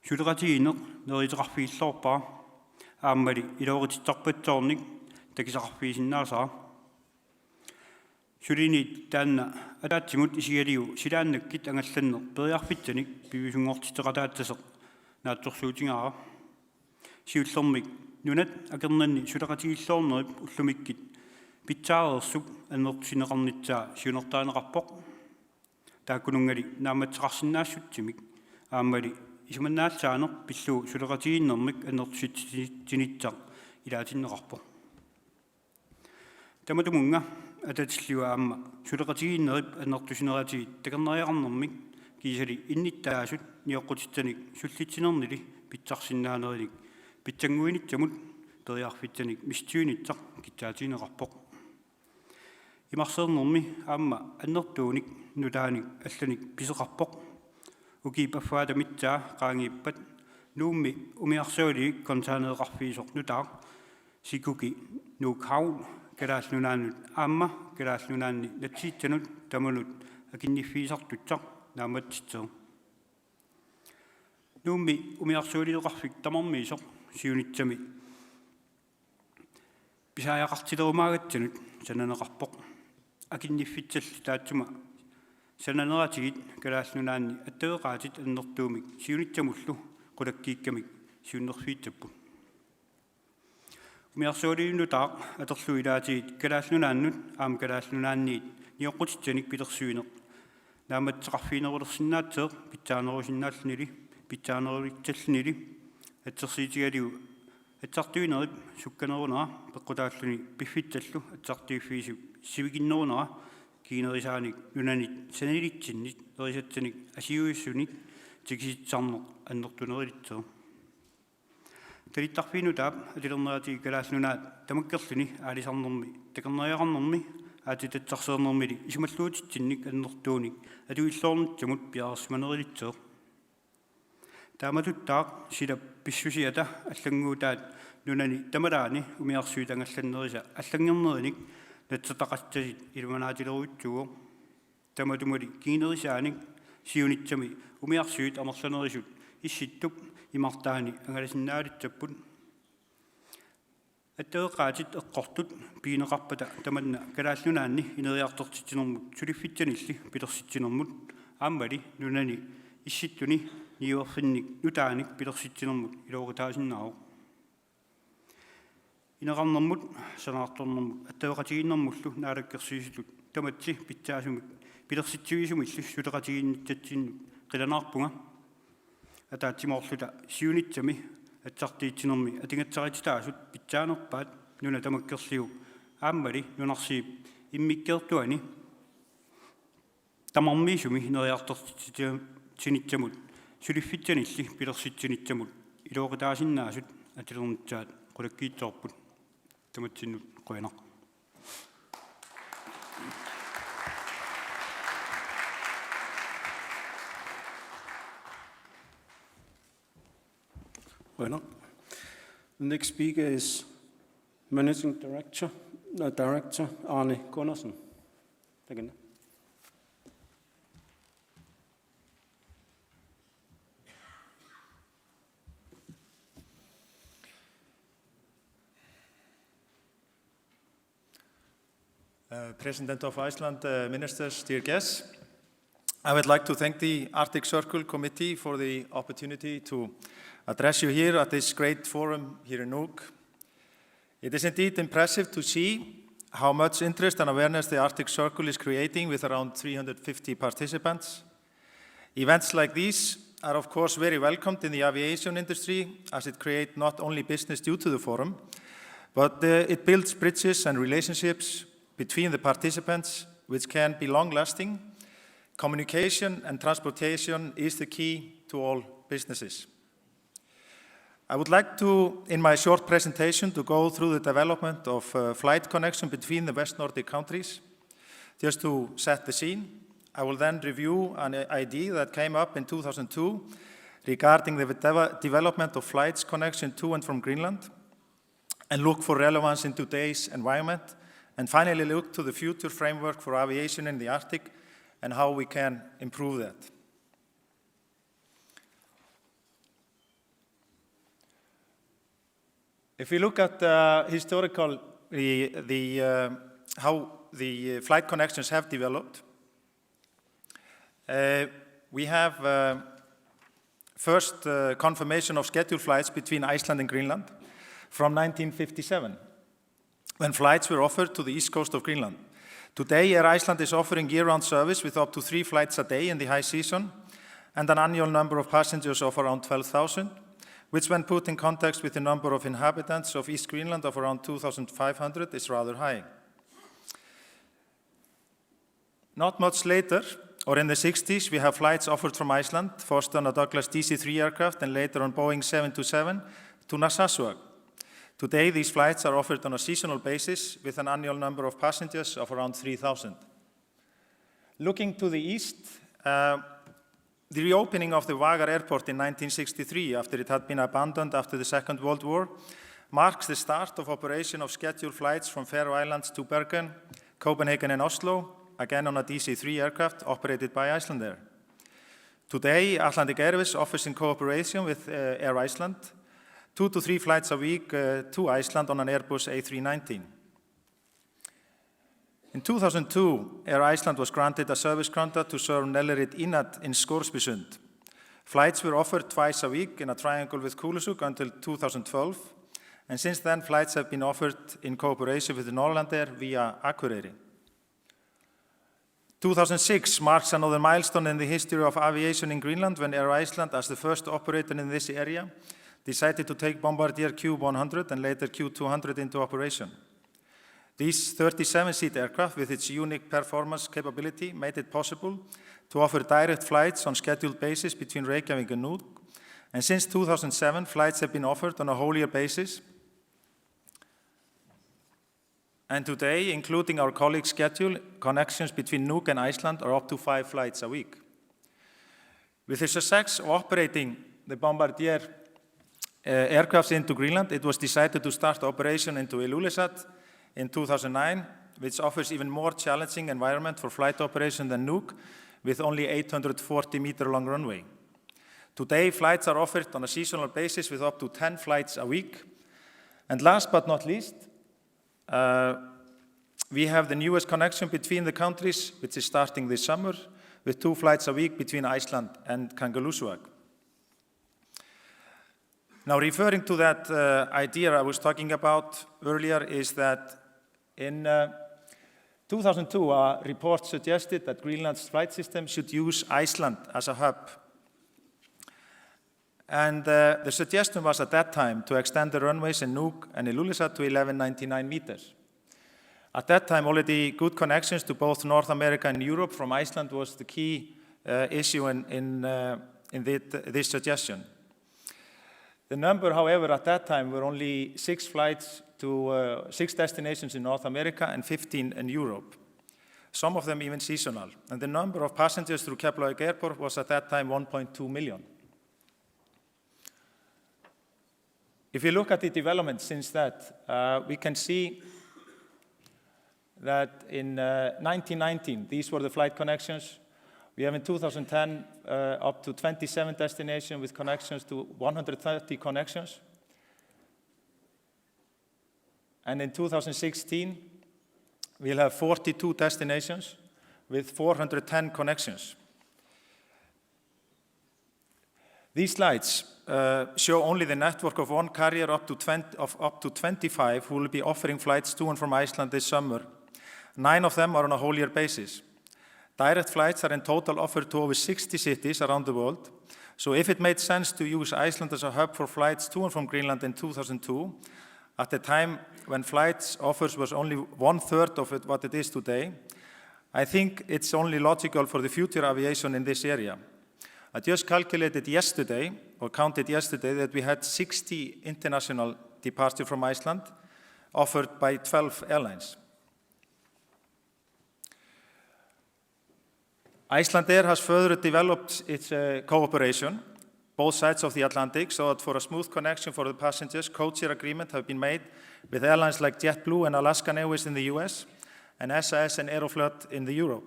сулеқатигинеқ неритеқарфииллоорпаа ааммали илоорититтарпатсоорник такисақарфиисиннаасаа сулини таанна атаатсимут исигалиу силааннаккит ангалланнер периарфитсаник пивисунгортитеқатаатсасеқ наатсорсуутигаара сиуллермик нунат акернанни сулеқатигиллоорнерип уллумиккит питсаарерсук аннертусинеқарнитсаа сиунертаанеқарпоқ тааккунунгали нааматсеқарсинаассутсимик ааммали исуманнаалсаанер пиллуу сулеқатигиннермик аннертуситсинитсақ илаатиннеқарпоқ таматумунга ататиллуа аама сулеқатигиннерип аннертусинератигит такернериақарнермик кисали инниттаасут ниоққутитсаник суллитсинернили питсарсинаанерилик питсангуинитсамут периарфитсаник мистиунитсақ китсаатинеқарпоқ имарсернерми аама аннертууник нутааник алланик писеқарпоқ укипаффаатамитсаа qaangiippat nuummi umiarsuuliik kontaanеқарфиисоқ нутаа сикуки нукхау калааллунаанут аама калааллунаанни натсиитсанут таманут акинниффиисартутсақ нааматситсеэ nuummi umiarsuuliеқарфик тамармиисоқ сиунитсами писааяқартилерумаагатсанут сананеқарпоқ акинниффитсалли таатсума сананератигит калааллунаанни аттавеқаатит аннертуумик сиунитсамуллу қулаккииккамик сиуннерфиитсаппут Umiarsuuli Nunaata aterluilaati kalaallunaannut aam kalaallunaanniit niuqqutitsanik pilersuineq naamatseqarfiinerulерсиннаатсеэ питсаанерусиннааллнили питсаанерулитсаллнили атсерсиитигaliu атсартуинерит сукканерунера пеққутааллуни пиффитсаллу атсартиуффиису сивигиннерунера kiinerisaani nunanit sanilitsinnik erisatsanik asiuissunik tikisitsarneq annertunerilitseq talittarfiinutaap atilernerati kalaallunaat tamakkerluni aalisarnermi takerneriaqarnermi aatitatsarseernermili isumalluutitsinnik annertuunik atuillornitsamut piarersmanerilitseq taamatuttaaq sila pissusiata аллангуутаат нунани тамалаани умиарсуитангалланнерisa аллангернериник натсатақассасит илуманаатилеруутсугу таматумали кинерисааник сиунитсами умиарсуит амерланерисут исситтук имартаани ангаласиннаалитсаппут аттеэқаатит эққортут пиинеқарпата таманна калааллунаанни инериартортитсинэрмут сулиффитсанилли пилерситсинэрмут ааммали нунани исситтуни ниуерфинник нутааник пилерситсинэрмут илоорутаасиннаару инеқарнэрмут санаарторнэрмут аттеэқатигиннэрмуллу наалаккерсиисулут таматси питсаасумик пилерситсуисумиллу сулеқатигиннитсатсиннут қиланаарпунга атаатсимоорлута сиунитсами атсартиитсинэрми атингатсарититаасут питсаанерпаат нуна тамаккерлиу ааммали нунарсиип иммиккертуани тамармиисуми инериартортитсинитсамут сулиффитсанилли пилерситсинитсамут илооритаасиннаасут атилернитсаат qulakkiitsoorput tamatsinut qoinaq qoinaq. The next speaker is Managing Director Arne Gundersen. Again. President of Iceland, ministers, dear guests, I would like to thank the Arctic Circle Committee for the opportunity to address you here at this great forum here in Nuuk. It is indeed impressive to see how much interest and awareness the Arctic Circle is creating with around 350 participants. Events like these are of course very welcomed in the aviation industry as it creates not only business due to the forum, but it builds bridges and relationships between the participants, which can be long-lasting. Communication and transportation is the key to all businesses. I would like to, in my short presentation, to go through the development of flight connection between the West Nordic countries. Just to set the scene, I will then review an idea that came up in 2002 regarding the development of flights connection to and from Greenland, and look for relevance in today's environment, and finally look to the future framework for aviation in the Arctic and how we can improve that. If we look at historical, how the flight connections have developed, we have first confirmation of scheduled flights between Iceland and Greenland from 1957, when flights were offered to the east coast of Greenland. Today, Air Iceland is offering year-round service with up to 3 flights a day in the high season and an annual number of passengers of around 12,000, which when put in context with the number of inhabitants of East Greenland of around 2,500 is rather high. Not much later, or in the 60s, we have flights offered from Iceland, first on a Douglas DC-3 aircraft and later on Boeing 727 to Narsarsuaq. Today, these flights are offered on a seasonal basis with an annual number of passengers of around 3,000. Looking to the east, the reopening of the Vagar Airport in 1963, after it had been abandoned after the Second World War, marks the start of operation of scheduled flights from Faroe Islands to Bergen, Copenhagen and Oslo, again on a DC-3 aircraft operated by Icelandair. Today, Atlantic Airways offers in cooperation with Air Iceland 2 to 3 flights a week to Iceland on an Airbus A319. In 2002, Air Iceland was granted a service contract to serve Nellerit Inat in Scoresbysund. Flights were offered twice a week in a triangle with Kulusuk until 2012, and since then flights have been offered in cooperation with the Norlandair via Akureyri. 2006 marks another milestone in the history of aviation in Greenland when Air Iceland, as the first operator in this area, decided to take Bombardier Q100 and later Q200 into operation. These 37-seat aircraft, with its unique performance capability, made it possible to offer direct flights on scheduled basis between Reykjavik and Nuuk. And since 2007, flights have been offered on a whole year basis. And today, including our colleagues' schedule, connections between Nuuk and Iceland are up to 5 flights a week. With the success of operating the Bombardier aircraft into Greenland, it was decided to start operation into Ilulissat in 2009, which offers even more challenging environment for flight operation than Nuuk, with only 840-meter-long runway. Today, flights are offered on a seasonal basis with up to 10 flights a week. And last but not least, we have the newest connection between the countries, which is starting this summer, with 2 flights a week between Iceland and Kangerlussuaq. Now, referring to that idea I was talking about earlier, is that in 2002, a report suggested that Greenland's flight system should use Iceland as a hub. And the suggestion was at that time to extend the runways in Nuuk and Ilulissat to 1199 meters. At that time, already good connections to both North America and Europe from Iceland was the key issue in this suggestion. The number, however, at that time were only 6 flights to 6 destinations in North America and 15 in Europe, some of them even seasonal. And the number of passengers through Keflavík Airport was at that time 1.2 million. If you look at the development since that, we can see that in 1919, these were the flight connections. We have in 2010 up to 27 destinations with connections to 130 connections. And in 2016, we'll have 42 destinations with 410 connections. These slides show only the network of one carrier up to 25 who will be offering flights to and from Iceland this summer. 9 of them are on a whole year basis. Direct flights are in total offered to over 60 cities around the world. So if it made sense to use Iceland as a hub for flights to and from Greenland in 2002, at the time when flights offers was only 1/3 of what it is today, I think it's only logical for the future aviation in this area. I just calculated yesterday, or counted yesterday, that we had 60 international departures from Iceland offered by 12 airlines. Icelandair has further developed its cooperation, both sides of the Atlantic, so that for a smooth connection for the passengers, codeshare agreements have been made with airlines like JetBlue and Alaskan Airways in the US, and SAS and Aeroflot in the Europe.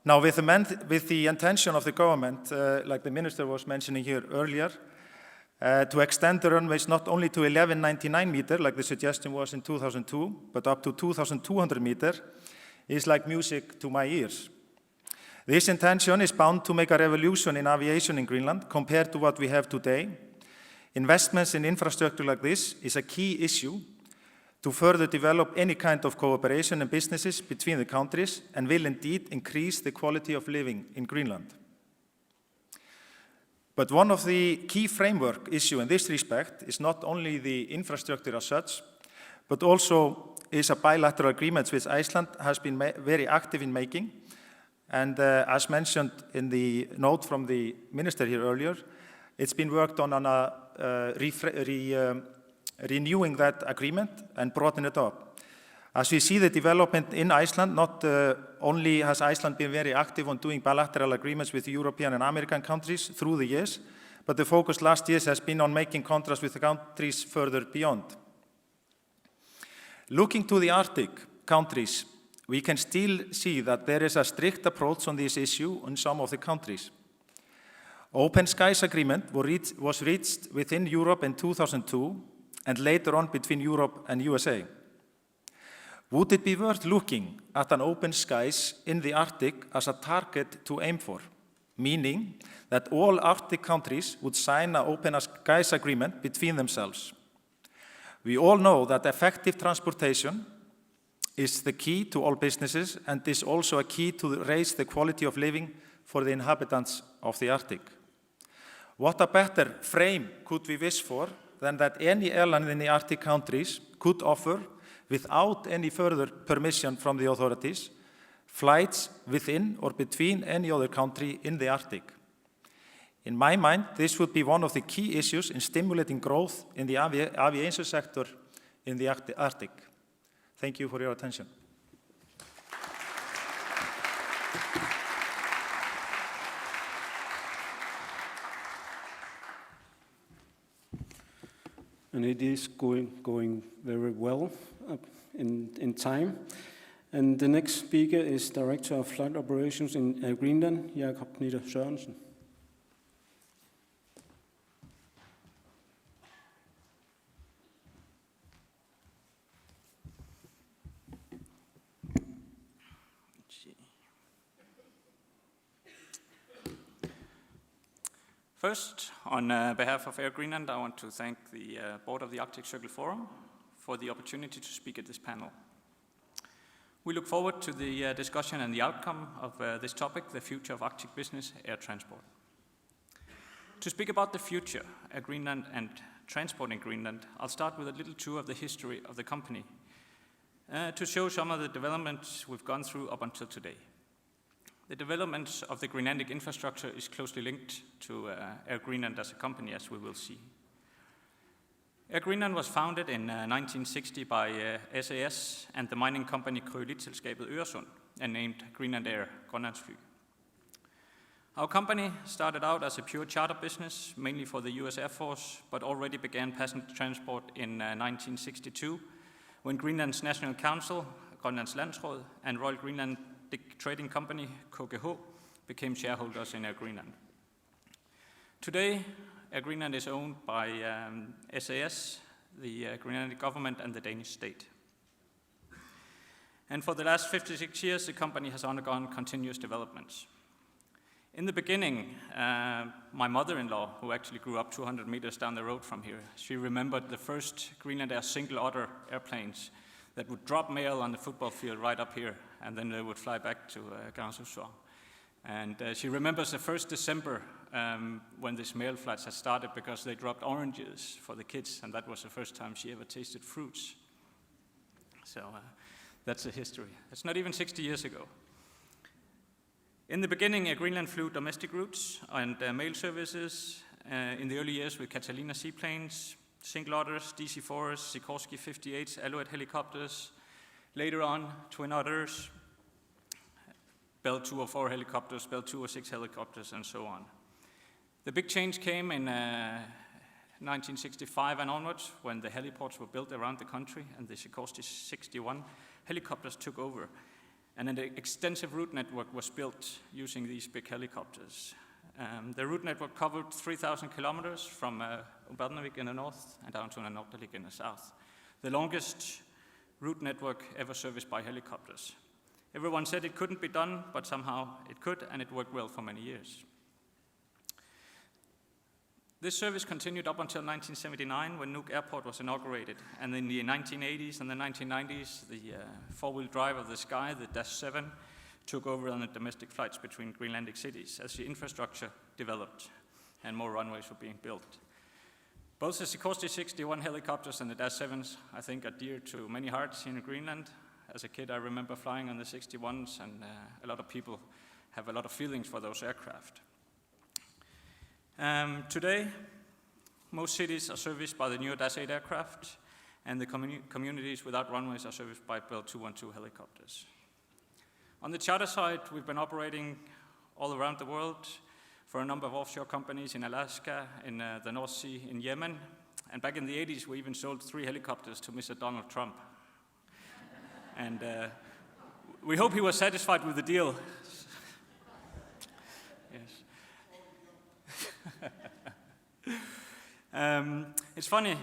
Now, with the intention of the government, like the minister was mentioning here earlier, to extend the runways not only to 1199 meters, like the suggestion was in 2002, but up to 2,200 meters, is like music to my ears. This intention is bound to make a revolution in aviation in Greenland compared to what we have today. Investments in infrastructure like this is a key issue to further develop any kind of cooperation and businesses between the countries and will indeed increase the quality of living in Greenland. But one of the key framework issue in this respect is not only the infrastructure as such, but also is a bilateral agreement which Iceland has been very active in making. And as mentioned in the note from the minister here earlier, it's been worked on renewing that agreement and broadening it up. As we see the development in Iceland, not only has Iceland been very active on doing bilateral agreements with European and American countries through the years, but the focus last years has been on making contracts with the countries further beyond. Looking to the Arctic countries, we can still see that there is a strict approach on this issue in some of the countries. Open Skies Agreement was reached within Europe in 2002 and later on between Europe and USA. Would it be worth looking at an open skies in the Arctic as a target to aim for, meaning that all Arctic countries would sign an Open Skies Agreement between themselves, We all know that effective transportation is the key to all businesses and is also a key to raise the quality of living for the inhabitants of the Arctic. What a better frame could we wish for than that any airline in the Arctic countries could offer, without any further permission from the authorities, flights within or between any other country in the Arctic. In my mind, this would be one of the key issues in stimulating growth in the aviation sector in the Arctic. Thank you for your attention. And it is going very well in time. And the next speaker is Director of Flight Operations in Air Greenland, Jakob Nitter Sørensen. First, on behalf of Air Greenland, I want to thank the board of the Arctic Circle Forum for the opportunity to speak at this panel. We look forward to the discussion and the outcome of this topic, the future of Arctic business air transport. To speak about the future at Greenland and transport in Greenland, I'll start with a little tour of the history of the company to show some of the developments we've gone through up until today. The development of the Greenlandic infrastructure is closely linked to Air Greenland as a company, as we will see. Air Greenland was founded in 1960 by SAS and the mining company Kalaallit Øresund and named Greenland Air Grønlandsfly. Our company started out as a pure charter business, mainly for the US Air Force, but already began passenger transport in 1962 when Greenland's National Council, Grønlands Landsråd, and Royal Greenlandic Trading Company, KGH, became shareholders in Air Greenland. Today, Air Greenland is owned by SAS, the Greenlandic government, and the Danish state. And for the last 56 years, the company has undergone continuous developments. In the beginning, my mother-in-law, who actually grew up 200 meters down the road from here, she remembered the first Greenland Air single otter airplanes that would drop mail on the football field right up here, and then they would fly back to Gansø. And she remembers the first December when this mail flights had started because they dropped oranges for the kids, and that was the first time she ever tasted fruits. So that's the history. It's not even 60 years ago. In the beginning, Air Greenland flew domestic routes and mail services in the early years with Catalina seaplanes, single otters, DC-4s, Sikorsky 58s, Alouette helicopters. Later on, twin otters, Bell 204 helicopters, Bell 206 helicopters, and so on. The big change came in 1965 and onwards when the heliports were built around the country and the Sikorsky 61 helicopters took over. And an extensive route network was built using these big helicopters. The route network covered 3,000 kilometers from Ubernavik in the north and down to Nunaata in the south. The longest route network ever serviced by helicopters. Everyone said it couldn't be done, but somehow it could, and it worked well for many years. This service continued up until 1979 when Nuuk Airport was inaugurated, and in the 1980s and the 1990s, the four-wheel drive of the Sky, the Dash 7, took over on the domestic flights between Greenlandic cities as the infrastructure developed and more runways were being built. Both the Sikorsky 61 helicopters and the Dash 7s, I think, are dear to many hearts here in Greenland. As a kid, I remember flying on the 61s, and a lot of people have a lot of feelings for those aircraft. Today, most cities are serviced by the newer Dash 8 aircraft, and the communities without runways are serviced by Bell 212 helicopters. On the charter side, we've been operating all around the world for a number of offshore companies in Alaska, in the North Sea, in Yemen, and back in the 80s, we even sold 3 helicopters to Mr. Donald Trump. And we hope he was satisfied with the deal. Yes. It's funny,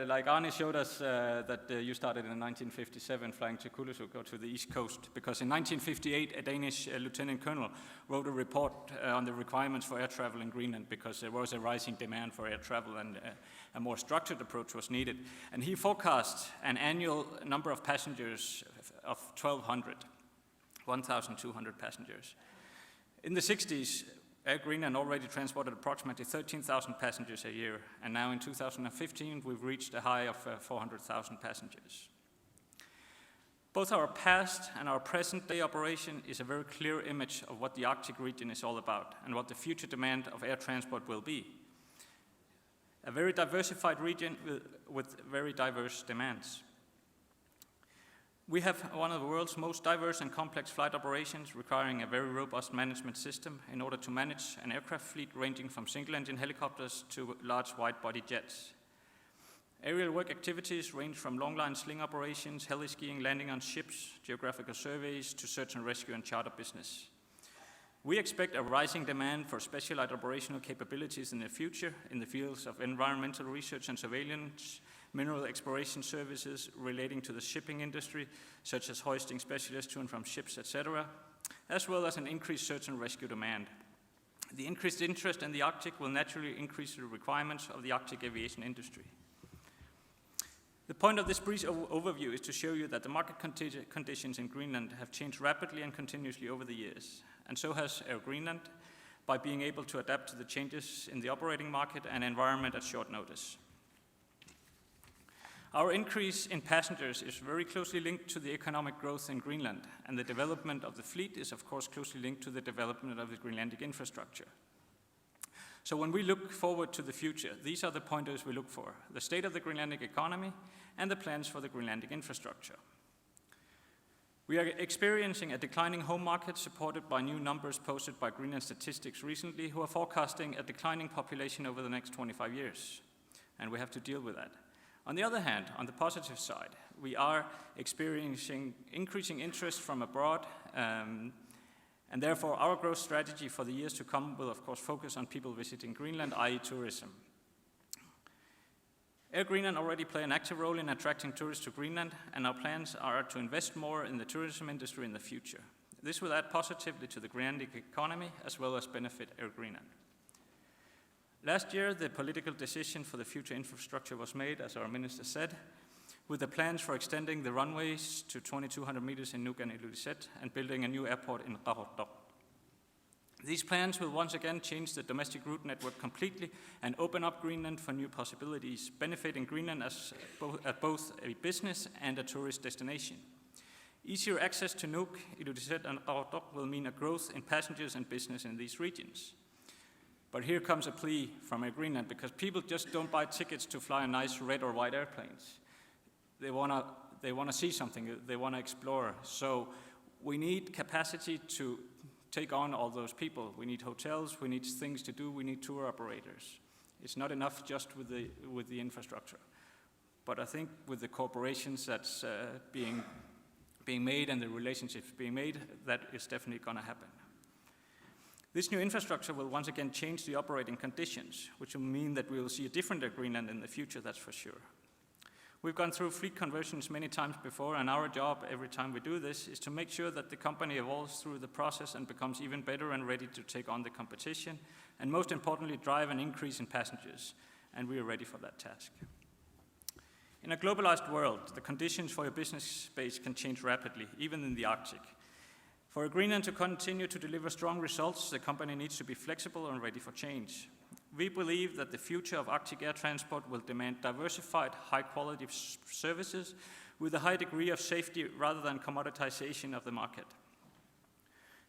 like Arne showed us that you started in 1957 flying to Kulusuk or to the East Coast, because in 1958 a Danish lieutenant colonel wrote a report on the requirements for air travel in Greenland because there was a rising demand for air travel, and a more structured approach was needed. And he forecast an annual number of passengers of 1,200 passengers. In the 60s, Air Greenland already transported approximately 13,000 passengers a year, and now in 2015 we've reached a high of 400,000 passengers. Both our past and our present day operation is a very clear image of what the Arctic region is all about and what the future demand of air transport will be. A very diversified region with very diverse demands. We have one of the world's most diverse and complex flight operations, requiring a very robust management system in order to manage an aircraft fleet ranging from single-engine helicopters to large wide-body jets. Aerial work activities range from long-line sling operations, heli-skiing, landing on ships, geographical surveys, to search and rescue and charter business. We expect a rising demand for specialized operational capabilities in the future in the fields of environmental research and surveillance, mineral exploration services relating to the shipping industry, such as hoisting specialists to and from ships, etc., as well as an increased search and rescue demand. The increased interest in the Arctic will naturally increase the requirements of the Arctic aviation industry. The point of this brief overview is to show you that the market conditions in Greenland have changed rapidly and continuously over the years, and so has Air Greenland, by being able to adapt to the changes in the operating market and environment at short notice. Our increase in passengers is very closely linked to the economic growth in Greenland, and the development of the fleet is of course closely linked to the development of the Greenlandic infrastructure. So when we look forward to the future, these are the pointers we look for: the state of the Greenlandic economy and the plans for the Greenlandic infrastructure. We are experiencing a declining home market supported by new numbers posted by Greenland Statistics recently, who are forecasting a declining population over the next 25 years, and we have to deal with that. On the other hand, on the positive side, we are experiencing increasing interest from abroad, and therefore our growth strategy for the years to come will of course focus on people visiting Greenland, i.e. tourism. Air Greenland already play an active role in attracting tourists to Greenland, and our plans are to invest more in the tourism industry in the future. This will add positively to the Greenlandic economy as well as benefit Air Greenland. Last year, the political decision for the future infrastructure was made, as our minister said, with the plans for extending the runways to 2,200 meters in Nuuk and Ilulissat and building a new airport in Qaqortoq. These plans will once again change the domestic route network completely and open up Greenland for new possibilities, benefiting Greenland as both a business and a tourist destination. Easier access to Nuuk, Ilulissat and Qaqortoq will mean a growth in passengers and business in these regions. But here comes a plea from Air Greenland, because people just don't buy tickets to fly nice red or white airplanes. They want to see something, they want to explore. So we need capacity to take on all those people. We need hotels, we need things to do, we need tour operators. It's not enough just with the infrastructure. But I think with the corporations that's being made and the relationships being made, that is definitely going to happen. This new infrastructure will once again change the operating conditions, which will mean that we will see a different Air Greenland in the future, that's for sure. We've gone through fleet conversions many times before, and our job every time we do this is to make sure that the company evolves through the process and becomes even better and ready to take on the competition, and most importantly, drive an increase in passengers, and we are ready for that task. In a globalized world, the conditions for your business space can change rapidly, even in the Arctic. For Greenland to continue to deliver strong results, the company needs to be flexible and ready for change. We believe that the future of Arctic air transport will demand diversified, high-quality services with a high degree of safety rather than commoditization of the market.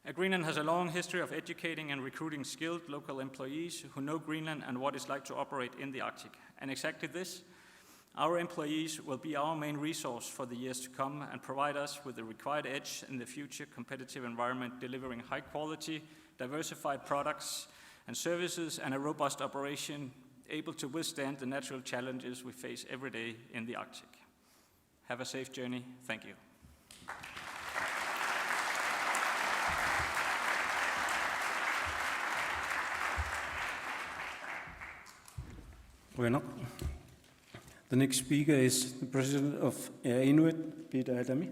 Air Greenland has a long history of educating and recruiting skilled local employees who know Greenland and what it's like to operate in the Arctic. And exactly this, our employees will be our main resource for the years to come and provide us with the required edge in the future competitive environment, delivering high quality, diversified products and services and a robust operation able to withstand the natural challenges we face every day in the Arctic. Have a safe journey. Thank you. Bueno. The next speaker is the president of Air Inuit, Peter Adami.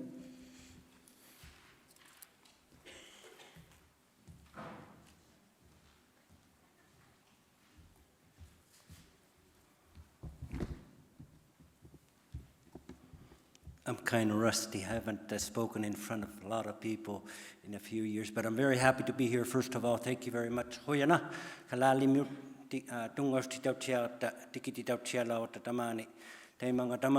I'm kind of rusty. I haven't spoken in front of a lot of people in a few years, but I'm very happy to be here. First of all, thank you very much. Hoyana, Kalaallit tungos ti tautia tikiti tautia la o tamani. Te mga